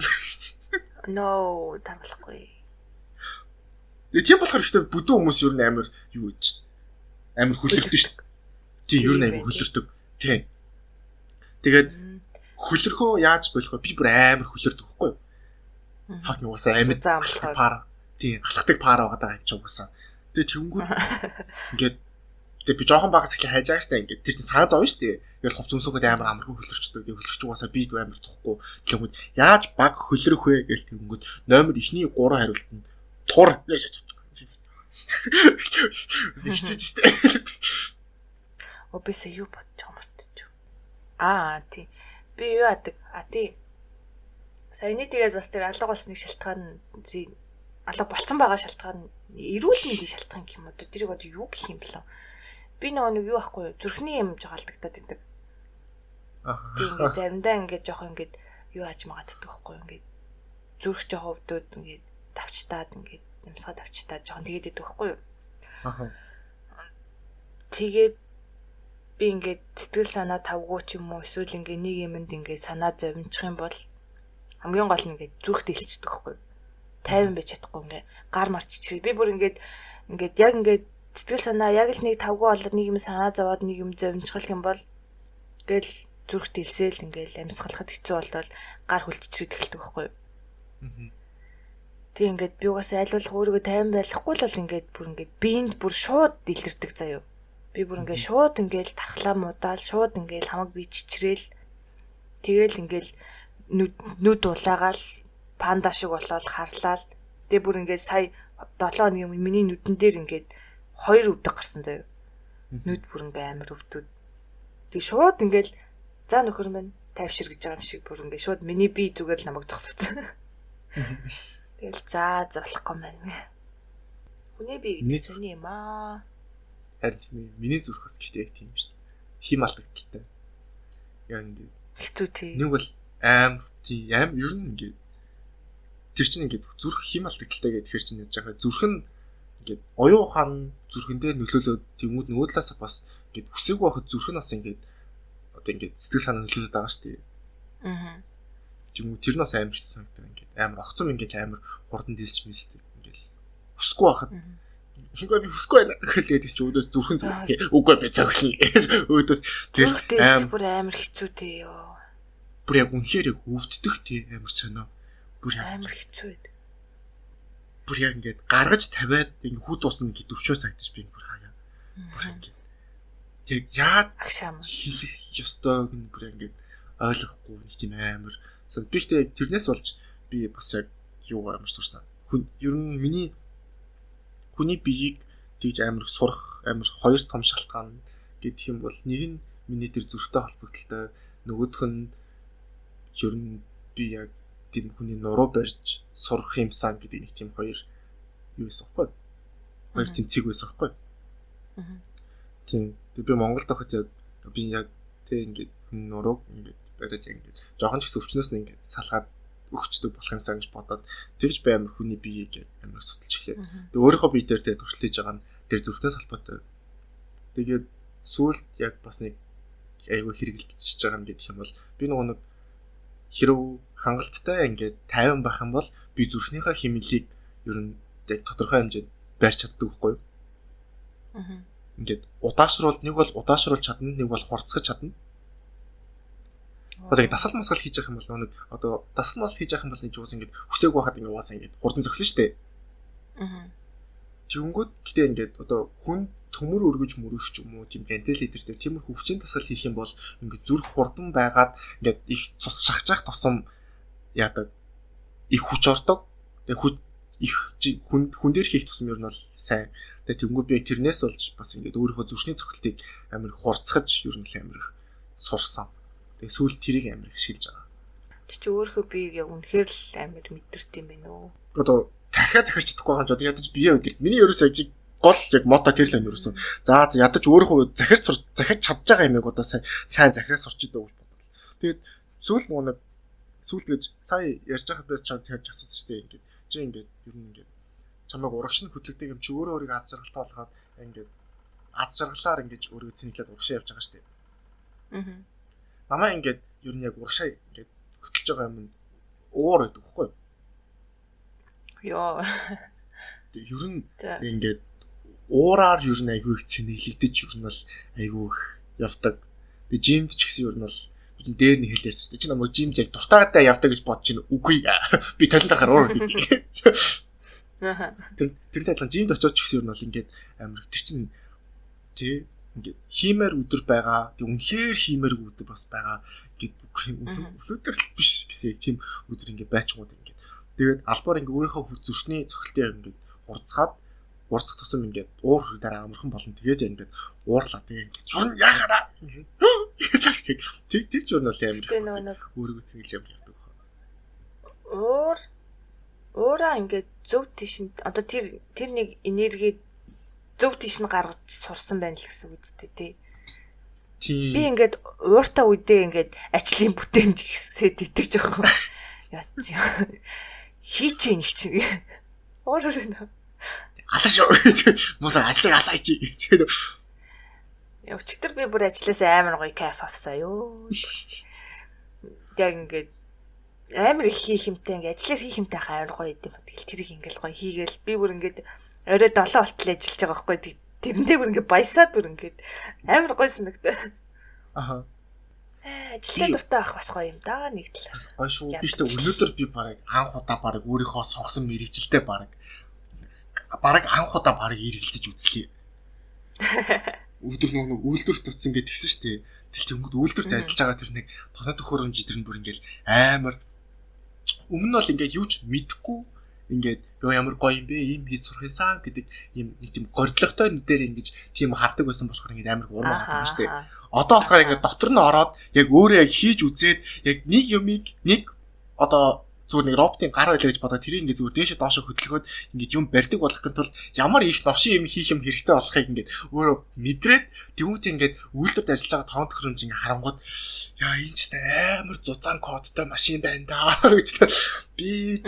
No, таргалахгүй.
Тэгээ тийм болохоор ихтэй бүдүүн хүмүүс ер нь амар юу гэж амар хүлэрдэг шүү дээ. Тийм ер нь амар хүлэрдэг. Тийм. Тэгээд хүлэрхөө яаж болох вэ? Би бүр амар хүлэрдэг байхгүй юу? Fucking уусаа амьд пара. Тийм, алхдаг пара байгаа юм чи уусаа. Тэгээд тэнгүүд ингээд тэгээд би жоохон багаас эхлээ хайж байгаа штэ ингээд тэр чинь сараа зовно штэ. Тэгэл ховц өмсөөгөө амар амаргүй хөлөрчдөг. Тэгээд хөлөрч угаасаа би амар тухгүй. Тэгмүүд яаж баг хөлрөх вэ гэж тэнгүүд номер ихний 3 хариулт нь тур яаж чадчих. Бичиж штэ.
Обиса юу бодож байгаа мартчих. Тий. Би юу адаг? Тий. Саяны тэгээд бас тэр алга болсны шалтгаан алга болцсон байгаа шалтгаан эрүүл мэндийн шалтгаан гэх юм уу? Тэрийг одоо юу гэх юм бэлээ? Би нэг юу ахгүй зүрхний юм жагаалдагдаад байдаг. Би ингээд заримдаа ингээд жоох ингээд юу хааж магааддаг байхгүй ингээд зүрх жоох өвдөд ингээд давчтаад ингээд ямсгаад давчтаад жоох тэгээд байдаг байхгүй юу? Тэгээд би ингээд сэтгэл санаа тавгүй ч юм уу эсвэл ингээд нэг юмд ингээд санаа зовнчих юм бол хамгийн гол нь ингээд зүрх дэлцдэг байхгүй юу? 50 байж чадахгүй ингээд гар марч чичрээ. Би бүр ингээд яг ингээд сэтгэл санаа яг л нэг тавгүй болоод нэг юм санаа зовоод нэг юм зовничгал юм бол гэл зүрх дэлсэл ингээл амьсгалахад хэцүү болоод гар хүлччрээд эхэлдэг байхгүй юу. Тэг ингээд би угаасаа айлуулах өөрийгөө тайван байлахгүй л бол ингээд бүр ингээд биеинд бүр шууд дэлгэрдэг заяа. Би бүр ингээд шууд ингээд тархлаа муудаал шууд ингээд хамаг бие чичрээл тэгэл ингээд нүд улаагаал панда шиг болоод харлаад тэг бүр ингээд сая 7 хоногийн миний нүдэн дээр ингээд 2 өвдөг гарсан заяа. Нүд бүр ингээд амар өвдөд. Тэг шууд ингээд за нөхөр минь тайвшир гэж байгаа юм шиг бүр ингээд шууд миний бие зүгээр л намайг зогсоцсон. Тэгэл за болохгүй маань. Хүний бие гэдэг сүрний юм аа.
Харин миний зүрх бас гэхдээ яг тийм шүү дээ. Хим алдагдaltaй. Яг ингээд
хэцүү тий.
нэг бол аим ер нь ингээд тэр чинь ингээд зүрх хим алдагдaltaй гэдэг хэр чинь яаж байгаа зүрх нь ингээд оюун ухаан зүрхэндээ нөлөөлөд тэмүүд нөгөө талаас бас ингээд хүсээгүй байхад зүрх нь бас ингээд одоо ингээд сэтгэл санаа нөлөөлөд байгаа шүү дээ. Тэмүүд тэр нь бас амар хэлсэн гэдэг ингээд амар огцом ингээд амар хурдан дээлч мэстэй ингээд хүсэхгүй байхад үгүй би хүсэхгүй байна гэхэл тэгээд чи өөдөөс зүрхэн зүрх үгүй би цогцолно гэж өөдөөс
тэр амар хэцүү тий ёо.
Бүр яг үнэхээр яг өвддөг тий амар сонио. Бүр
амар хэцүү байдаг.
Бүр яг ингээд гаргаж тавиад ингээд хүү дуусна гэдэг өвчөө сагдаж би бүр хаяа. Бүр ингээд яг яад хэлэх ёстой гэн бүр ингээд ойлгохгүй нэг тийм амар. Би ихтэй тэрнээс болж би бас яг юу амар сурсан. Ер нь миний хүний биеийг тэгж амар сурах амар хоёр том шалтгаан гэдэг юм бол нэг нь миний тэр зүрхтэй холбогдолтой нөгөөх нь ер нь би яг тийм хүний нуруу барьж сурах юмсан гэдэг нэг тийм хоёр юу байсан байхгүй. Хоёр тийм цэг байсан байхгүй. Тийм. Би Монголд байхад яг би яг тэг ингээд нуруу ингээд бариад яг ингээд жоохон ч гэсэн өвчнөөс ингээд салгаад өгчдөг болох юмсан гэж бодоод тэгж бай амар хүний биеийг амар судалж эхлэв. Тэгээ өөрийнхөө бие дээр тэг туршилж хийж байгаа нь тэр зүрхнээс холбоотой. Тэгээд сүүлд яг бас нэг айгүй хэрэгэлдэж байгаа юм гэдэг юм бол би нэг хэрэг хангалттай ингээд 50 байх юм бол би зүрхнийхээ хэмнэлийг ер нь яг тодорхой хэмжээнд барьж чаддаг байхгүй юу? Ингээд удаашруулт нэг бол удаашруулж чадна, нэг бол хурцгаж чадна. Одоо дасгал масгал хийж явах юм бол нэг одоо дасгал масгал хийж явах юм бол нэг juice ингээд хүсээг байхад ингээд угаасаа ингээд хурдан зөглөн штэ. Тэгэнгүүт гэтээ ингээд одоо хүн төмөр өргөж мөрөх ч юм уу тийм вентилятор дээр тиймэр хөвчийн дасгал хийх юм бол ингээд зүрх хурдан байгаад ингээд их цус шахаж тусам яадаг их хүч ордог. Тэгээ хүн дээр хийх тусам ер нь бол сайн. Тэгээ тэгэнгүүт би тэрнээс болж бас ингээд өөрийнхөө зүрхний цогцолтыг амар хурцгаж ер нь л амар их сурсан. Тэгээ сүүл тэрийг амар их ашиглаж байгаа.
Чи өөрөө биеийг яг үнэхээр л амар мэдэрт юм байна уу?
Одоо дахиад захирч чадахгүй юм жоо ядаж бие өдөрт. Миний ерөөсөө гол яг мото тэр л юм ерөөсөө. За ядаж өөрөө захиж чадж байгаа юмыг одоо сайн захираас сурч идэв гэж бодлоо. Тэгээд сүүл гэж сая ярьж байхад бас чад асуусан шүү дээ. Ингээд чи ингээд ер нь ингээд чамайг урагш нь хөдлөгдөг юм чи өөрөө өөрийгөө аз жаргалтай болгоод ингээд аз жаргалаар ингээд өөрийгөө цэнэглээд урагшаа явж байгаа шүү дээ.
Аа.
Намаа ингээд ер нь яг урагшаа ингээд хөтлөж байгаа юм уур гэдэг үхгүй юу?
Йоо.
Тэг ер нь ингээд уураар ер нь айгүй их цэнэглэгдэж ер нь бол айгүй их явдаг. Тэг жимд ч гэсэн ер нь бол дээр нэг хэл ярьж байна. Чи намайг жимд яг дуртайгатай явдаг гэж бодож байна. Үгүй. Би талент гарахаар уур гэдэг.
Аа.
Тэр адилхан жимд очиж ч гэсэн ер нь бол ингээд амар тэр чинь тий ингээд хиймээр өдөр байгаа. Тэг үнэхээр хиймээр өдөр бас байгаа. Ингээд өдөр л биш гэсэн тийм өдөр ингээд байчгууд ингээд. Тэгээд албаар ингээд өөрийнхөө зүрхний цохилтын ингээд урцах тусам ингээд уур дараа амархан болно. Тэгээд ингээд уурлаа тэгээд ингээд юу яхаараа. Тэг журнал амар өөрийгөө цэнгэлж амар явдаг хаа. Уураа ингээд зөв тийш одоо тэр нэг энерги зөв тийш нь гаргаж сурсан байна л гэсэн үг үстэй тий. Би ингээд ууртаа үедээ ингээд ажлын бүтээмж ихсээд идэх жоохон яа хийчээ нэг чинь уураар нэ алаш мос ажлыг алаа чи гэж. Өчигдөр
би бүр ажилласаа амар гоё кайф авсаа ёо. Яг ингээд амар их хийх юмтай ингээд ажиллаар хийх юмтай амар гоё идэм. Тэгэл тэрийг ингээд гоё хийгээл би бүр ингээд орой 7 болтол ажиллаж байгаа байхгүй. Тэрэндээ бүр ингээд баясаад бүр ингээд амар гоё санагдаа.
Аха.
Ажилтаа дуртай авах бас гоё юм да нэг талаар.
Гоё шүү. Би ч өнөөдөр би бараг анх удаа бараг өөрийнхөө сонгосон мэрэгжилтэй бараг анх удаа бараг эргэлдэж үзлээ. Өдөр нөгөө үйлдвэрт утсан гэж тэгсэн шүү дээ. Тэгэл чи үйлдвэрт ажиллаж байгаа тэр нэг тосоо төхөөрөмж идэр нь бүр ингээл амар өмнө нь бол ингээд юу ч мэдэхгүй ингээд ёо ямар гоё юм бэ ийм хийж сурах юмсан гэдэг ийм нэг тийм гордлогтой нүдээр ингэж тийм хардаг байсан болохоор ингээд амар урам хатдаг шүү дээ. Одоо болохоор ингээд дотор нь ороод яг өөрөө яг хийж үзээд яг нэг юмыг нэг одоо зүгээр нэг роботын гар байлаа гэж бодоод тэрийг ингээд зүгээр дээшээ доошоо хөдөлгөөд ингээд юм барьдаг болгохын тулд ямар их новшин юм хийх юм хэрэгтэй болохыг ингээд өөрөө мэдрээд тэгвэл ингээд үйлдвэрт ажиллаж байгаа тоон төхөөрөмж ингээд харангууд яа энэ ч амар зузаан кодтой машин байна да гэж би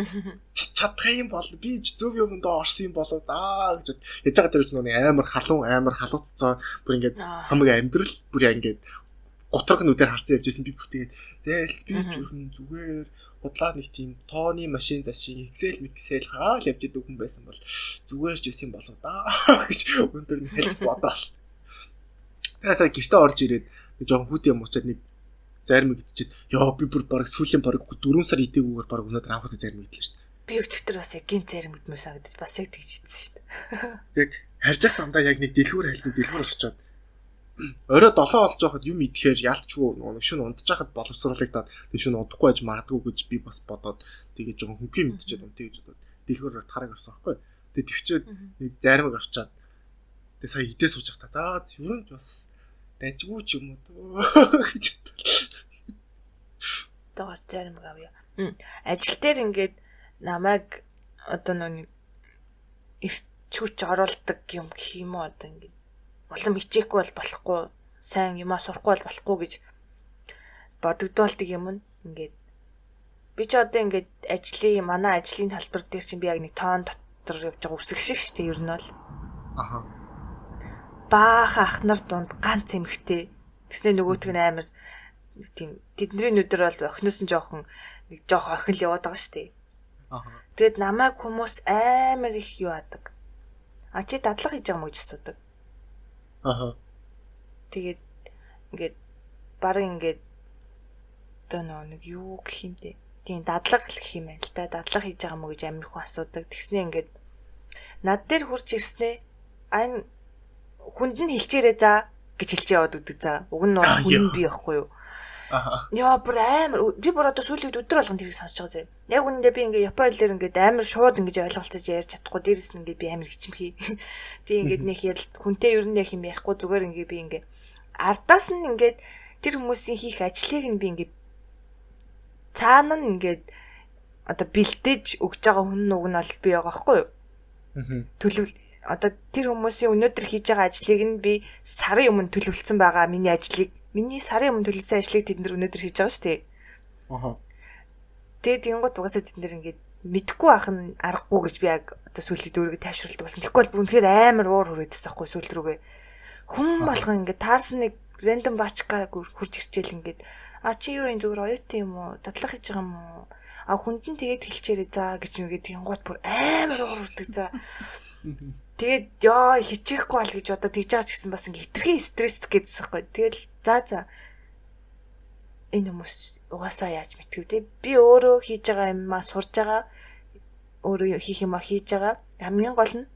чадах юм бол би зөв юмд орсон юм болоо да гэж яж байгаа тэр чинь амар халууцсан бүр ингээд хамаг амьдрал бүр ингээд гутраг нүдээр харсан явжсэн би бүр тэгээд зээлс би зүгээр бодлоо нэг тийм тооны машин зашин Excel миксэл хараал явж идэг хүн байсан бол зүгээр ч байсан болоо да гэж өндөр нь хэлж бодоол. Тэрээсээ гэртээ орж ирээд нэг жоохон хүүт юм уучаад нэг зарим идчихэд ёо би бүр баг сүүлийн баг 4 сар идээгүүгээр баг өнөөдөр анх удаа зарим идлээ шүү дээ.
Би өчтөр бас яг гинт зарим идмээр санагдаж бас яг тэгж идсэн шүү
Яг
дээ.
харж байгаа замдаа яг нэг дэлгүүр олчоод орой 7 болж байхад юм идэхээр яалтчгүй нэг шөнө унтж байхад боловсруулагдаад тэг шөнө удахгүй байж магадгүй гэж би бас бодоод тэгээ жоохон хөнгөн мэдчихэд унтъя гэж бодоод дэлгүүрээр тараг авсан байхгүй. Тэгээ тэгчээд нэг заримыг авчаад тэгээ сая идээ сууж байхта за ер нь бас дайжгүй ч юм уу гэж
доор заримыг авъя. Ажил дээр ингээд намайг одоо нэг эрчүүч оруулдаг юм гэх юм уу одоо ингээд улам хичээхгүй бол болохгүй, сайн юмаа сурахгүй бол болохгүй гэж бодогдуулдаг юм нь ингээд би ч одоо ингээд манай ажлын талбар дээр чинь би яг нэг тоон дотор явж байгаа үсэг шиг штэ ер нь бол.
Аха.
Баах ахнар дунд ганц эмхтэй. Тэснэ нөгөөтг нь амар тийм тэдний нүдэр бол охиноос нь жоохон охин л яваад байгаа штэ.
Аха.
Тэгэд намайг хүмүүс амар их юу адаг. А чи дадлага хийж байгаа мó гэж асуудаг.
Аха.
Тэгээд ингээд баг ингээд одоо нэг юу гэх юм бэ? Тийм дадлага гэх юм байна л да. Дадлага хийж байгаа мó гэж амир хүн асуудаг. Тэгснэ ингээд над дээр хурж ирснэ. Ань хүнд нь хэлчээрээ за гэж хэлж яваад өгдөг за. Уг нь хүн би байхгүй юу?
Аха.
Яа бүр амар би бүр одоо сүүлийн өдөр болгон тэрийг сонсож байгаа зэ. Яг үнэндээ би ингээд Япон хэл дээр ингээд амар шууд ингэж ойлголцож ярьж чадахгүй. Дээрэс нь ингээд би амар хичмхий. Тэг ингээд нэг ярил хүнтэй ер нь яг юм ярихгүй зүгээр ингээд би ингээд ардаас нь ингээд тэр хүмүүсийн хийх ажлыг нь би ингээд цаана нь ингээд одоо бэлдэж өгж байгаа хүн нүг нь бол би байгаа байхгүй юу? Төлөв одоо тэр хүмүүсийн өнөөдөр хийж байгаа ажлыг нь би сарын өмнө төлөвлөсөн байгаа миний сарын өмнө төлөвлөсөн ажлыг тэд нар өнөөдөр хийж байгаа шүү дээ. Тэгээд тэнгууд угаасаа тэд нар ингээд мэдхгүй байх нь аргагүй гэж би яг одоо сүүлийн дөрөв тайвшруулдаг болсон. Тэгэхгүй бол бүр үнэхээр амар уур хүрээдсэн байхгүй сүүл рүүгээ. Хүн болгон ингээд таарсан нэг рандом бачка хурж ирчээл ингээд чи юу энэ зүгээр оюутан юм уу? Дадлах хийж байгаа юм уу? Хүнд нь тэгээд хэлчээрээ за гэж үгээд тэнгууд бүр амар уур хүрдэг за. Тэгээд ёо хичээхгүй бол гэж одоо тэгж байгаа ч гэсэн бас ингээ хитрхи стресс гэдсэн байхгүй. Тэгэл за энэ хүмүүс угаасаа яаж мэдвэ те би өөрөө хийж байгаа юмаа сурж байгаа өөрөө хийх юмаа хийж байгаа хамгийн гол нь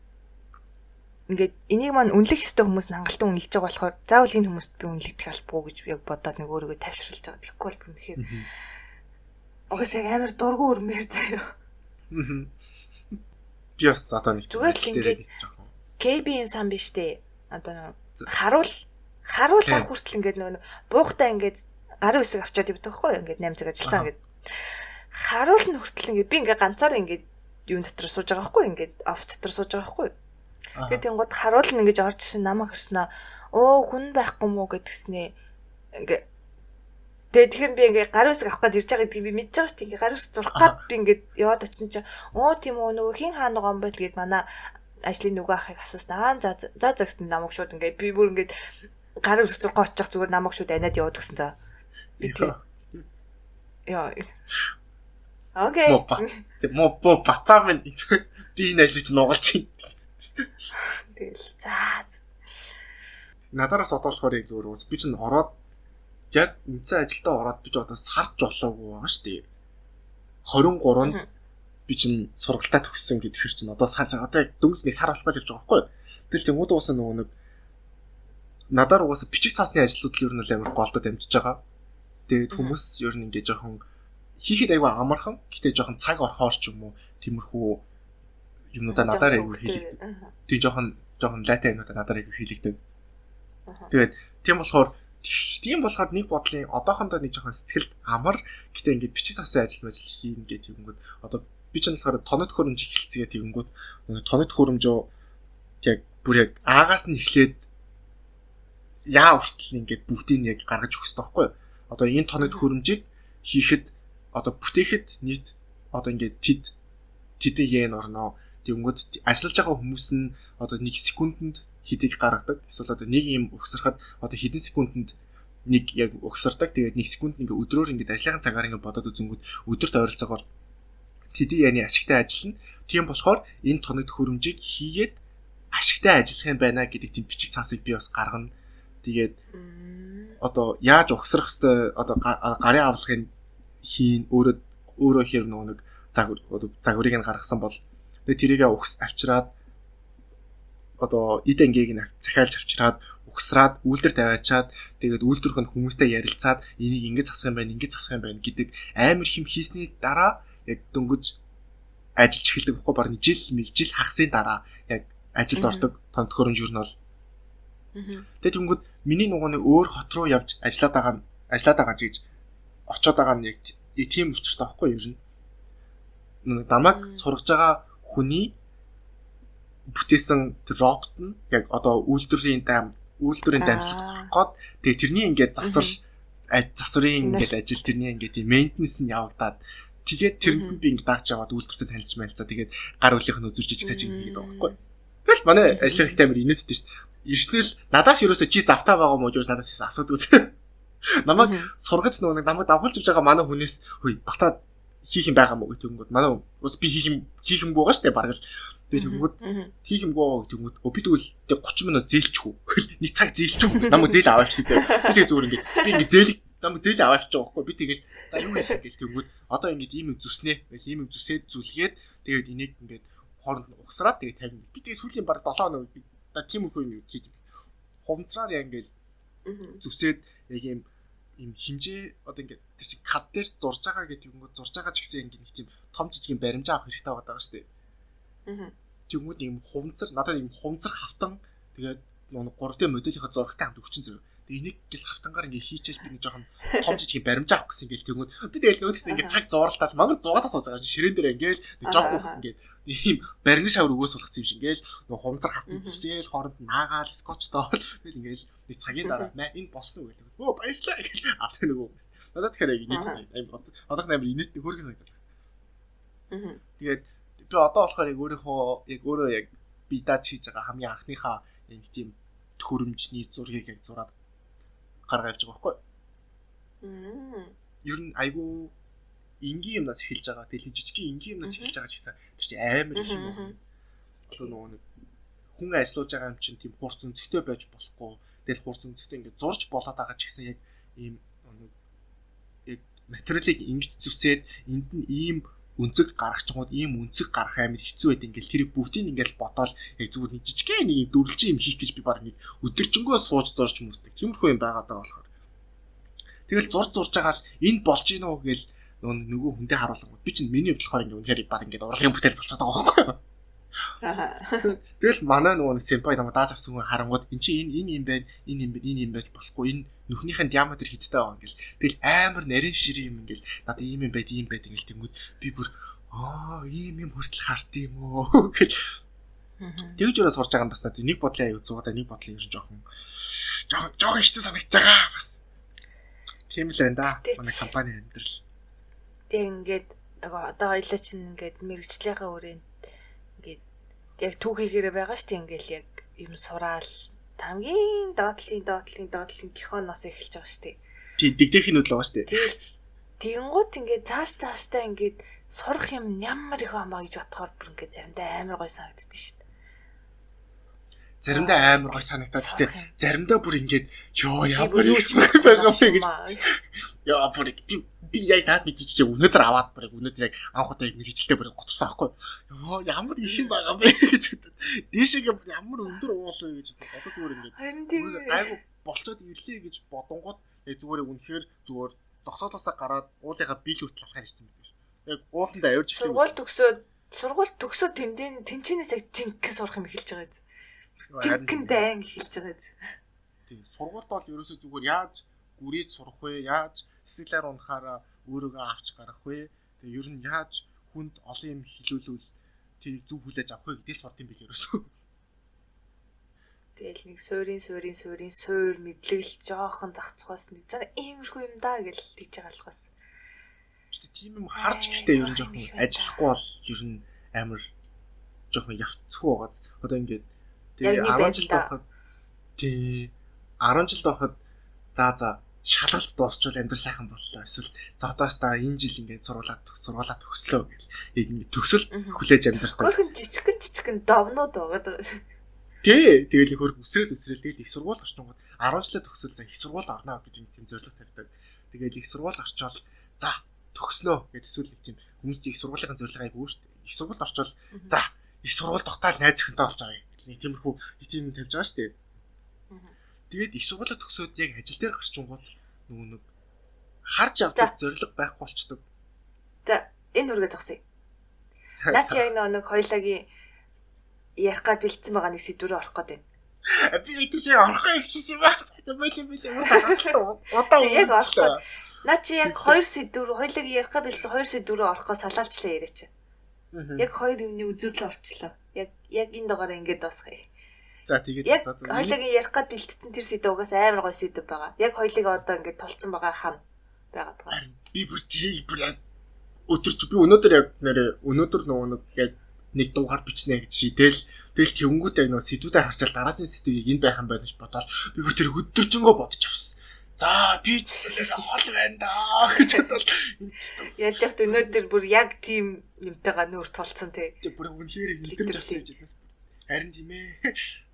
ингээд энийг маань үнэлэх ёстой хүмүүс нь хангалттай үнэлж байгаа болохоор заавал энэ хүмүүст би үнэлэгдэх албагүй гэж яг бодоод нэг өөрийгөө тайвшруулж байгаа. Тэгэхгүй бол үнэхээр угаасаа амар дургу өрмээр заяа.
Би бас одоо нэг
зүгээр л ингээд KB-ийн сан биш дээ. Одоо харуул ах хүртэл ингээд нөгөө буухтаа ингээд гарын үсэг авчаад явдаг байхгүй юу? Ингээд 8 цаг ажилласан ингээд. Харуул нь хүртэл ингээд би ингээд ганцаар ингээд юун дотор сууж байгаа байхгүй юу? Ингээд офс дотор сууж байгаа байхгүй юу? Тэгээд тэнгууд харуул нь ингээд орж ирсэн намайг харснаа хүн байхгүй мүү гэдгснээ ингээд тэгээд тэгэхээр би ингээ гарын үсэг авах гээд ирж байгаа гэдгийг би мэдж байгаа шүү дээ. Ингээ гарын үсэг зурх гээд би ингээд яваад очсон чинь тийм үү нөгөө хин хаана байгаа юм бэ гэд манай ажлын нөгөө ахыг асуусан. За гэсэн намайг шууд ингээ би бүр ингээд гарын үсэг зурх очих зүгээр намайг шууд аниад яваад гисэн за. Би яа. Окей.
Мо бацаамен би энэ ажлыг чинь нугалж чинь.
Тэгэл за.
Надараас одоолохоор зүгээр ус би чинь ороод яг үнцэн ажилдаа ороод би ч одоо сарч болоогүй байгаа шүү дээ. 23-нд би чинь сургалтаа төгссөн гэдгээр чинь одоо одоо яг дөнгөж нэг сар болохгүй явж байгаа байхгүй юу. Тэгэл тэмүүд уусаа нөгөө нэг надаар угаасаа бичиг цаасны ажлууд л ер нь амар голдод амжиж байгаа. Тэгээд хүмүүс ер нь ингээ жоохон хийхэд аягүй амархан гэтээ жоохон цаг орхоор ч юм уу тиймэрхүү юмнуудаа надаар аягүй хийлэгдэг. Тийм жоохон лайтай юмнуудаа надаар аягүй хийлэгдэг. Тэгээд тийм болохоор нэг бодлын одоохондоо нэг жоохон сэтгэлд амар гэтээ ингээд бичиг цаасны ажил хийн гэдэг юмгууд одоо би ч болохоор тоног хөрөмж эхэлцгээ тэгэнгүүт тоног хөрөмжөө яг бүр яг аагаас нь эхлээд яа хүртэл ингээд бүгдийг яг гаргаж өгөх хэрэгтэй байхгүй юу? Одоо энэ тоног хөрөмжийг хийхэд одоо бүтээхэд нийт одоо ингээд тэдэн йен орно. Тэгэнгүүт ажиллаж байгаа хүмүүс нь одоо 1 секундэд хэдийг гаргадаг. Эсвэл одоо нэг юм өгсөрөхөд одоо хэдэн секундэд нэг яг өгсөрдөг. Тэгээд 1 секунд ингээ өдрөөр ингээ ажлын цагаар ингээ бодоод үзэнгүүт өдөрт ойролцоогоор тэдний яны ашигтай ажиллана. Тийм болохоор энэ тоног хөрөмжийг хийгээд ашигтай ажиллах юм байна гэдэг тийм бичиг цаасыг би бас гаргана. Тэгээд одоо яаж өгсөрөх хэвээр одоо гарын авлагын хийн өөрөө хэр нэг загварыг нь гаргасан бол тэрийг авчираад одоо эд ангийг нь захиалж авчираад угсраад үйлдвэр тавиачаад тэгээд үйлдвэрх нь хүмүүстэй ярилцаад энийг ингэж засах юм байна гэдэг амар их юм хийсний дараа яг дөнгөж ажиллаж эхэлдэг байхгүй барны жил хагасны дараа яг ажилд ордог тоног хөрөмж юу нь бол тэгээд тэнгүүд миний нөгөө нэг өөр хот руу явж ажиллаад байгаа гэж очоод байгаа нь яг тийм учиртай байхгүй юу ер нь дамаг сургаж байгаа хүний бүтээсэн робот нь яг одоо үйлдвэрийн дамжлах гээд тэгээ тэрний ингээд засварын ингээд ажил тэрний ингээд мейнтенс нь явагдаад тэгээд тэр би ингээд дагч яваад үйлдвэртэй танилцмайлцаа тэгээд гар үлийнх нь үзүрж ичсэж байгаа байхгүй. Тэгэл манай ажлын их таймер инээдтэй шүү дээ. Ирснэл надаас ерөөсөө чи завтаа байгаа мó гэж надаас асуудаг үзээ. Намайг сургаж нөгөө намайг давхалж явж байгаа манай хүнээс хөөе батаа хийх юм байгаа мó гэдэг юм. Манай ус би хийх юм байгаа шүү дээ бараг л. Тэгээд тэнгууд хийх юмгүй тэнгууд би тэгвэл 30 минут зээлчихв. Нэг цаг зээлчихв. Намайг зээл аваач тий. Би тэгээ зүгээр ингээд би ингээд намайг зээл аваач байгаа байхгүй. Би тэгэл за юу хийх гээл тэнгууд одоо ингээд ийм юм зүснэ. Ийм юм зүсээд зүлгээд тэгээд энийг ингээд хооронд угсраад тэгээд тавина. Би тэгээ сүүлийн баг 7 хоног би тиймэрхүү юм хийж хувцраар яг ингээд зүсээд яг ийм хэмжээ одоо ингээд тэр чинь кад дээр зурж байгаа гэдэг юм зурж байгаа ч гэсэн ингээд нэг тийм том жижиг баримжаа авах хэрэгтэй байгаа шүү дээ. Тэгмүүд ийм хувцар надад ийм хувцар хавтан тэгээд нөгөө 3D модельийнхаа зурагтай хамт өгчин зэрэг. Энийг гис хавтангаар ингээ хийчихэж би нэг жоохон том жижиг баримжаа авах гэсэн ингээл тэгвэл би тэгэл нөөцтэй ингээ цаг зууралтал мангар зугаатаа сууж байгаа ширээн дээр ингээл нэг жоохон хөхт ингээ ийм барилгын шавар өгөөс болгосон юм шиг ингээл нөгөө хумцар хавтан зүсээл хооронд наагаал скотчтой тэгэл ингээл нэг цагийн дараа энэ болсон үгүй л баярлаа гэж авсан нөгөө хүмүүс надад тэгэхээр яг нийт одоох амар инээт хөргөн санагдав. Тэгээд би одоо болохоор яг өөрөө яг бидаа хийж байгаа хамгийн анхныхаа нэг тийм төхөөрөмжний зургийг яг зураад гаргаа явж байгаа байхгүй. Ер нь айгүй энгийн юмнаас эхэлж байгаа. Тэгэл жижигхэн энгийн юмнаас эхэлж байгаа ч гэсэн тэр чинь амар их юм. Одоо нөгөө нэг хүн ажиллаж байгаа юм чинь тийм хурц өнцгтэй байж болохгүй. Тэгэл хурц өнцгтэй ингээд зурж болоод байгаа ч гэсэн яг ийм яг материалыг ингэж зүсээд энд нь ийм өнцөг гаргах чамд ийм өнцөг гарах амар хэцүү байд ингээл тэрийг бүгдийг ингээл бодоол яг зүгээр нэг жижигхэн нэг дүрлжин юм хийх гэж би баг нэг өдөржингөө сууж зурж мөрдөг. Тиймэрхүү юм байгаа даа болохоор. Тэгэл зурж байгаа л энэ болж гин үү гээл нөгөө хүндээ харуулсан. Би чинь миний болохоор ингээ үнэхээр баг ингээ урлагийн бүтээл болчиход байгаа байхгүй юу? Тэгэл манай нөгөө сэмпай намайг дааж авсан хүн харангууд эн чинь энэ юм байна, энэ юм байж болохгүй. Энэ нүхнийхэн диаметр хэдтэй байгаа ингээл. Тэгэл амар нарийн ширээ юм ингээл. Надад ийм юм байд ингээл тэнгүүд би бүр ийм хүртэл харт юм уу гэж. Тэгж өрөө сурж байгаа юм бас надад нэг бодлын аюу зугаадаа нэг бодлын ер нь жоохон хэцүү санагдаж байгаа бас. Тийм л байна да. Манай компани амьдрал.
Тэг ингээд одоо хоёлаа чинь ингээд мэрэгчлийнхаа өрөөнд ингээд яг түүхийгээрээ байгаа шүү дээ ингээл яг юм сураал хамгийн доотлын гихоноос эхэлж байгаа шүү дээ.
Тий дэгдэхийн үйл байгаа шүү дээ.
Тэгэнгუთ ингээд цааштай ингээд сурах юм ямар их амаа гэж бодохоор бүр ингээд заримдаа амар гой санагддаг шүү дээ.
Заримдаа амар гой санагдаад гэхдээ заримдаа бүр ингээд ямар их байгаа юм бэ гэж. Яа бүр би яг наад мэдчихээ өнөөдөр аваад бүр өнөөдөр яг анх удаа мэрэгчлээ бүр готорсон аахгүй. Ямар их юм байгаа бэ гэж бодод. Дээшээ ямар өндөр уулаа гэж бодод зүгээр ингээд. Айгу болцоод ирлээ гэж бодонгууд яг зүгээр үнэхээр зүгээр зогсоолоосаа гараад уулынхаа бил хүртэл алхаар ирсэн юм. Яг ууландаа авирж ирсэн. Сургууль төгсөөд тэнцэнээс яг жинхэнэ сурах юм эхэлж байгаа биз. Жинхэнэ дайн эхэлж байгаа биз. Тийм сургуульд бол ерөөсөө зүгээр яаж гүрийд сурах вэ? Яаж сэтгэлээр унахаараа өөрийгөө авч гарах вэ? Тэгээ ер нь яаж хүнд олон юм хэлүүлвэл тэрийг зөв хүлээж авах вэ гэдээ сурд юм бил ерөөсөө.
Тэгэл нэг суурин мэдлэгэл жоохон захцгаас нэг заа иймэрхүү юм даа гэж тэгж байгаа болохоос.
Гэтэ тийм юм харж гэхдээ ер нь жоохон ажиллахгүй бол ер нь амар жоохон явцгүй байгааз. Одоо ингээд тэгээ 10 жил байхад 10 жил байхад за шалгалт дуусчвал амьдрал сайхан боллоо. Эсвэл за одоостаа энэ жил ингээд сургуулаа төгслөө гэл. Ингээд төгсөл хүлээж амьдрахтай.
Хөрхөн жижигэн довнууд байгаа.
Тэгэл хөр өсрэл тэгэл их сургууль орчингууд 10 жилээ төгсөл за их сургууль орно гэдэг тийм зорилго тавьдаг. Тэгэл их сургууль орчвол за төгснөө гэдэг эсвэл нэг тийм хүмүүс их сургуулийн зорилго айгүй шүү дээ. Их сургуульд орчвол за их сургууль тогтоол найз охинтой болж байгаа юм. Нэг тиймэрхүү тийм тавьж байгаа шүү дээ. Тэгээд их сургуулаа төгсөөд яг ажил дээр гарчингууд нэг харж авдаг зорилго байхгүй болчдөг.
За энэ үргээ зогсъё. Наач яг нэг хоёулагийн ярих гад бэлдсэн байгаа нэг сэдвүүрээ орох гээд байна.
Би тийш орохоо явчихсан юм байна. За бойлын удаа
яг орлоо. Наач яг хоёр сэдвүүр хоёулагийн ярих гад бэлдсэн хоёр сэдвүүрээ орохоо салаалчлаа яриач. Яг хоёр юмны үзүүлэл орчлоо. Яг энэ дугаараа ингэж дуусгая.
За тэгээд
яг хоёулагийн ярих гад бэлдсэн тэр сэдв угаас амар гоё сэдв байгаа. Яг хоёулыг одоо ингэж толцсон байгаа хана байгаад байгаа.
Би бүр тэрийг бүр яг өдөрч би өнөөдөр яг нэрээ өнөөдөр нөгөө яг нэг дугаар бичнэ гэж шийдэл тэгэл тэнгүүд яг нөгөө сэдвүүдээ харчаал дараагийн сэдвийг энэ байх юм байна гэж бодоод би бүр тэр өдөржингөө бодож авсан. За би хол байна даа гэж бодвол
яаж яхад өнөөдөр бүр яг тийм юмтайгаа нүүр тулцсан тий.
Тэг бүр үнэхээр илэрч авсан гэж байна. Харин тийм ээ.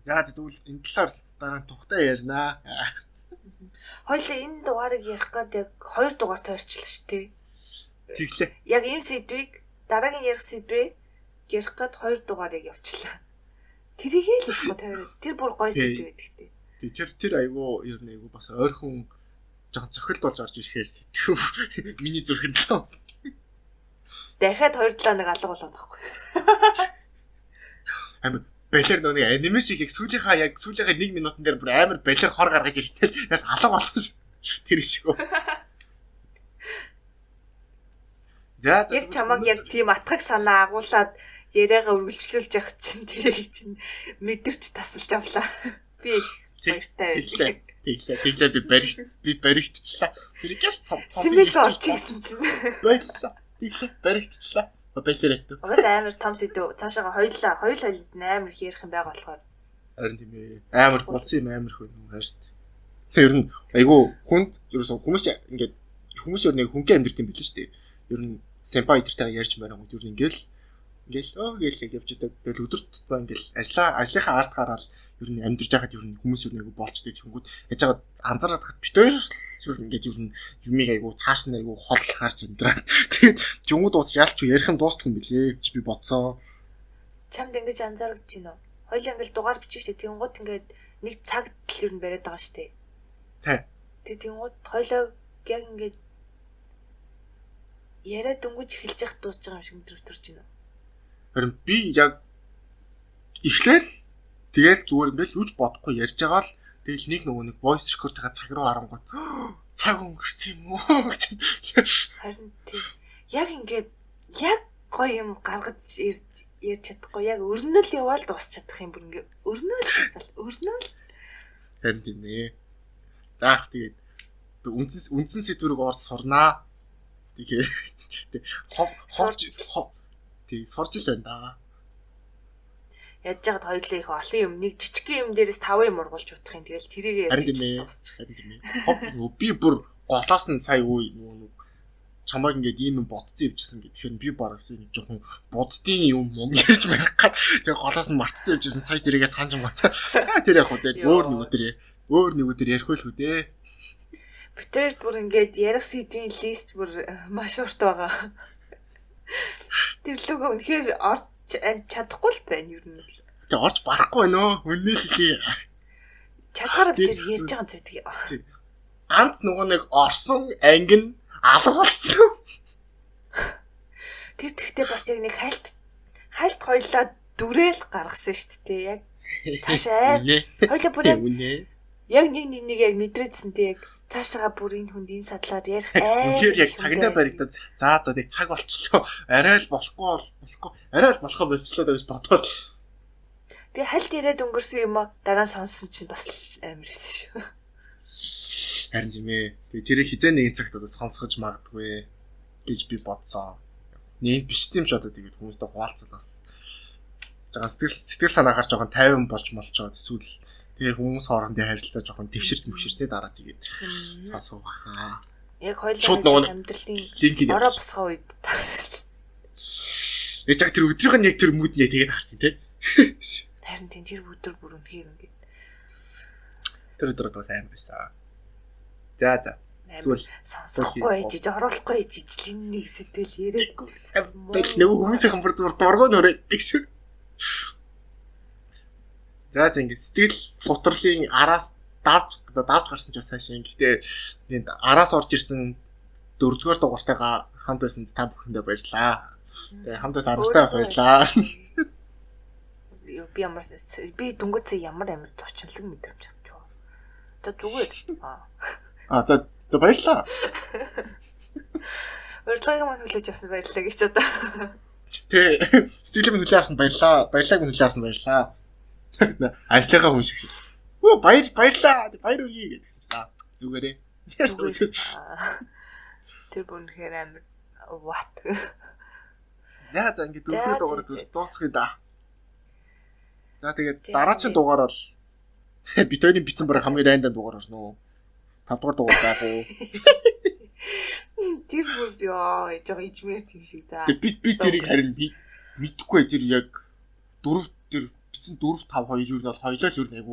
За тэгвэл энэ талаар дараа нь тухтай ярина.
Хоёлаа энэ дугаарыг ярих гээд яг 2 дугаар тойрчлаа шүү дээ.
Тэглээ.
Яг энэ сэдвийг дараагийн ярих сэдвээ ярих гээд 2 дугаарыг явуулчлаа. Тэрийгээ л ярихгүй тавиад. Тэр бүр гоё сэдв байдаг тий.
Тэр айгүй ер нь айгүй бас ойрхон жоохон цохилт болж орж ирэхээр сэдв. Миний зүрхэнд л.
Дахиад 2-7 нэг алга болоод байхгүй.
Амин балер нөгөө аниме шиг яг сүүлийнхаа 1 минутын дээр бүр амар балер хор гаргаж иртэл яг алга болох ш. Тэр шиг. За
яг чамаг яг тийм атгах санаа агуулад яриагаа үргэлжлүүлж явах чинь тэрийг чинь мэдэрч тасалж авлаа. Би их баяртай байлаа.
Тэглээ би баригдчихлаа. Тэрийг л цав.
Симбэлг орчих гэсэн чинь.
Баярлаа. Тэглээ баригдчихлаа. Балер.
Угаас амар том сэдв. Цаашаага хоёлаа амар их ярих юм байгаа болохоор.
Харин тийм ээ. Амар бодсон юм амар хүн хайрт. Тэгээ ер нь айгу хүнд ерөөсөн хүмүүс ингээд хүмүүс ер нь хүнгээ амьдрт юм билээ шүү дээ. Ер нь сэмпай идэртэйгээ ярьж мараа хүмүүс ер нь ингээл гээл явж идэг. Тэгэл өдөрт тутмаа ингээл ажлынхаа ард гараад ер нь амьдарч байхад ер нь хүмүүс ер нь айгу болчтой тэнгүүд яж байгаа анзаараад хат бит хоёр ер нь ингээд ер нь юмыг айгу цааш нь айгу хол гарч амьдраа. Тэгээд юмуд ус ялч ярих юм дуустгүй юм билээ гэж би бодсоо.
Чамд ингэж анзаарч байна уу? Хоёлаа ингээл дугаар бичиж штэ тэнгууд ингээд нэг цаг л ер нь бариад байгаа штэ.
Тэ.
Тэгээд тэнгууд хоёлаа яг ингээд яриа дөнгөж эхэлж явах дуусж байгаа юм шиг мэдрэгдэрч байна.
Харин би яг эхлээл тэгэл зүгээр ингээл юуч бодохгүй ярьж байгаа л тэгэл нэг voice record-ийнхаа цаг руу харангуут цаг өнгөрсөн юм уу гэж.
Харин тийм яг ингээд яг гоё юм гаргаж ярьж чадахгүй яг өрнөл яваал дуусч чадах юм бүр ингээд өрнөл тасал өрнөл.
Харин тийм нэ. Заах тэгээд үндсэн сэдвэрийг орж сурнаа. Тэгээд сурж л байна да.
Яаж жаад хоёулаа их олон юм нэг жижиг юм дээрээс 5 юм ургуулж утах юм тэгэл тэрийг ярьж дуусчих.
Харин тийм ээ. Би бүр голоос нь сая нөгөө чамайг ингээд ийм юм бодсон явжсэн гэхээр би барагс нэг жоохон боддгийн юм ярьж байх гад тэгээ голоос нь мартсан явжсэн сая тэрийгээ санаж мацаа. Тэр яг хөө өөр нэг өдөр ярих л үү дээ.
Битээр бүр ингээд ярих сэдвийн лист бүр маш урт байгаа. Тэр луг үнэхээр орч чадахгүй л байна ер нь.
Тэгээ орч барахгүй байна өө. Үнэ л хэлээ.
Чадхаар бид ярьж байгаа зүйл.
Ганц нөгөө нэг орсон анги нь алга болсон.
Тэр тэгтээ бас яг нэг хальт хоёлаа дүрээл гаргасан шүү дээ яг. Цаашаа хоёлаа бүр яг нэг яг мэдрээдсэн дээ яг цаашаага бүр энэ хүнд энэ садлаад ярих
үнээр яг цагнаа баригдаад за нэг цаг болчлоо. Арай л болохгүй болчлоо гэж бодоод.
Тэгээ хальт ирээд өнгөрсөн юм аа дараа нь сонссон чинь бас амар хэсэн шүү.
Харин тийм ээ. Тэгээ тэрийг хизээ нэгэн цагт одоо сонсгож магадгүй гэж би бодсоо. Нэг бичсэн юм шиг одоо тэгээд хүмүүстэй хуваалцуулаас. Жага сэтгэл санаагаар жоохон тайван болж молж байгаа эсвэл тэгээ хүмүүс хоорондын харилцаа жоохон тэгшэрч мөвшөрсэй дараа тэгээд сонсох баха.
Яг хоёулаа амьдралын ороо босгоо үед тарсан.
Яг тэр өдрийнх нь яг тэр мөд нь тэгээд харсан тий.
Харин тэр өдөр бүр үнхээр ингээд.
Тэр өдөр бас амар байсан. За. Тэгвэл
сонсохгүй ээж оруулахгүй ижил нэг сэтэл яриад
бэл нэг хүмүүсийн бүр дургуй нөрөөдөг шүү. За ингэ сэтгэл гутралын араас давж гарсан ч бас хаашаа. Гэхдээ тэнд араас орж ирсэн 4-р дугаартайгаа хамт байсан та бүхэндээ баярлаа. Тэгээ хамт байсан анартай бас баярлаа. Би
дүнгэцээ ямар амар зочинлог мэдрэмж авч байгаа. За зүгээр.
За баярлаа.
Урьдчилан маань хүлээж авсан баярлалаа гэж одоо.
Тэ сэтгэл минь хүлээж авсан баярлаа. Баярлааг минь хүлээж авсан баярлаа. Ажлынхаа хүн шиг. Оо баярлаа. Баяр үргий гэдгсэн чинь зүгээрээ.
Тэр бүнхээр амар what.
За ингэ 4-р дугаараа дуусгая да. За тэгээд дараагийн дугаар бол битүүрийн бицэн бараг хамгийн рандом дугаар орно. 5-р дугаар байх уу?
Тэр бүр яа, жоо ичмэр тийм шиг да.
Би тэрийг харин мэдхгүй тэр яг 4 бицэн 4 5 2 юу нь бол хоёлаа л юу нэг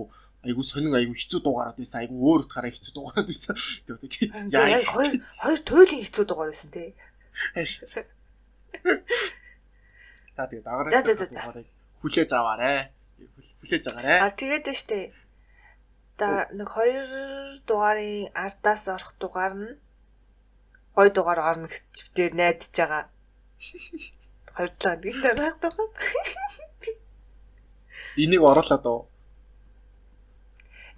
айгу сонин айгу хэцүү дугаараад байсан. Айгу өөр утгаараа хэцүү дугаараад байсан. Тэгээд
яа хоёр туйлын хэцүү дугаар байсан тий.
За тэгээд дараагийн хүлээж аваарэ. Хүлээж агаарэ.
Тэгээд штэ. Нэг 2 дугаарын ардаас орох дугаар нь гой дугаар орно гэж дээр найдаж байгаа. 2 дугаар нэг дараах дугаар.
Энийг оруулаад уу?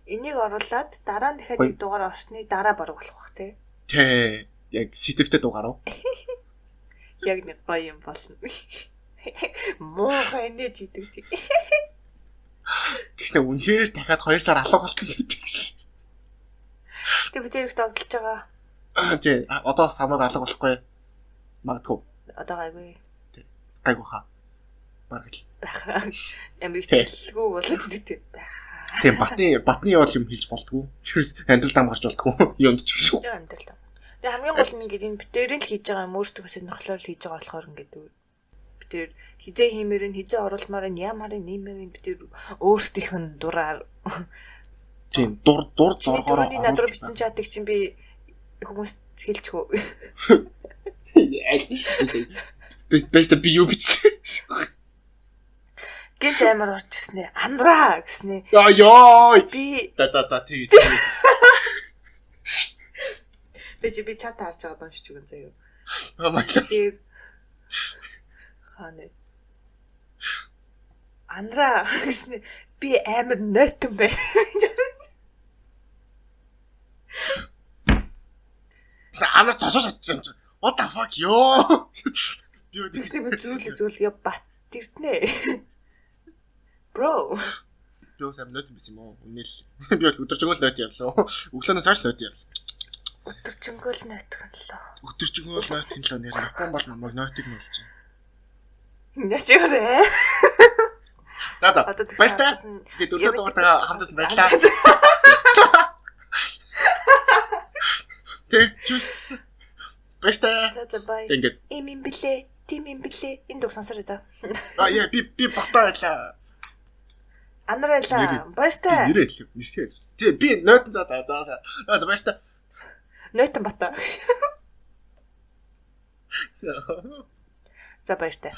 Энийг оруулаад дараа нь дахиад нэг дугаар орсны дараа бараг болох бах те.
Тэ яг сэтвтэй дугаар уу?
Яг нэг гоё юм болно. Муухай нэ гэдэг тий.
Тэгснэ үнэхээр дахиад 2 сар алга болтон гэдэг ш.
Тэг би тэр их догдолж байгаа.
Тэ одоо самар алга болохгүй. Магадгүй.
Одоо гайгүй.
Гайгүй хаа. Бараг л.
Ямар их төлөвлөгөө болоод идэв байх.
Тийм батны бол юм хэлж болдгоо. Тэрс амьдрал дам гарч болдгоо. Юунд ч шүү.
Яа амьдрал. Тэгээ хамгийн гол нь ингээд энэ битэрийн л хийж байгаа юм өөртөө сонирхлоор хийж байгаа болохоор ингээд битэр хизээ хиймээр нь хизээ оруулмаар нь ямар нэмэр нь битэр өөртөөх нь дураар.
Тийм дур зоргоор
надруу бичсэн чатыг чинь би хүмүүст хэлчихв.
Бэст би юу бичлээ.
Гэнт амар орж ирснэ. Андраа гэснэ.
Яа.
Би
за тэгээ.
Би чат харж байгаа юм шиг үн заяа.
Oh my god.
Ханаа. Андраа гэснэ. Би амар нойтон бай.
Амар тосоо шатсан юм чи. What the fuck ёо. Би
тэгсэн зүйл я бат тэртнэ. Bro.
Би сам нот бисэн юм уу? Үнэл. Би бол өдөржингөл нот явлаа. Өглөөнөөс хойш нот явлаа.
Өдөржингөл нотхон лөө.
Өдөржингөл нотын лөө нэр Япон бол намайг нотыг нүүлж байна.
Начигрээ.
Дада. Баяртай. Тэ дөрөв дугаартаа хамтаас баярлаа. Тэ чус. Баяртай.
За бай.
Ингээд.
Имин блэ. Тимин блэ. Энэ дог сонсороо за.
Яа би батаа байлаа.
Анарайлаа. Баяртай.
Нэрээ л нэртэй. Тэ би нойтон за заашаа. За баяртай.
Нойтон бата. За баяртай.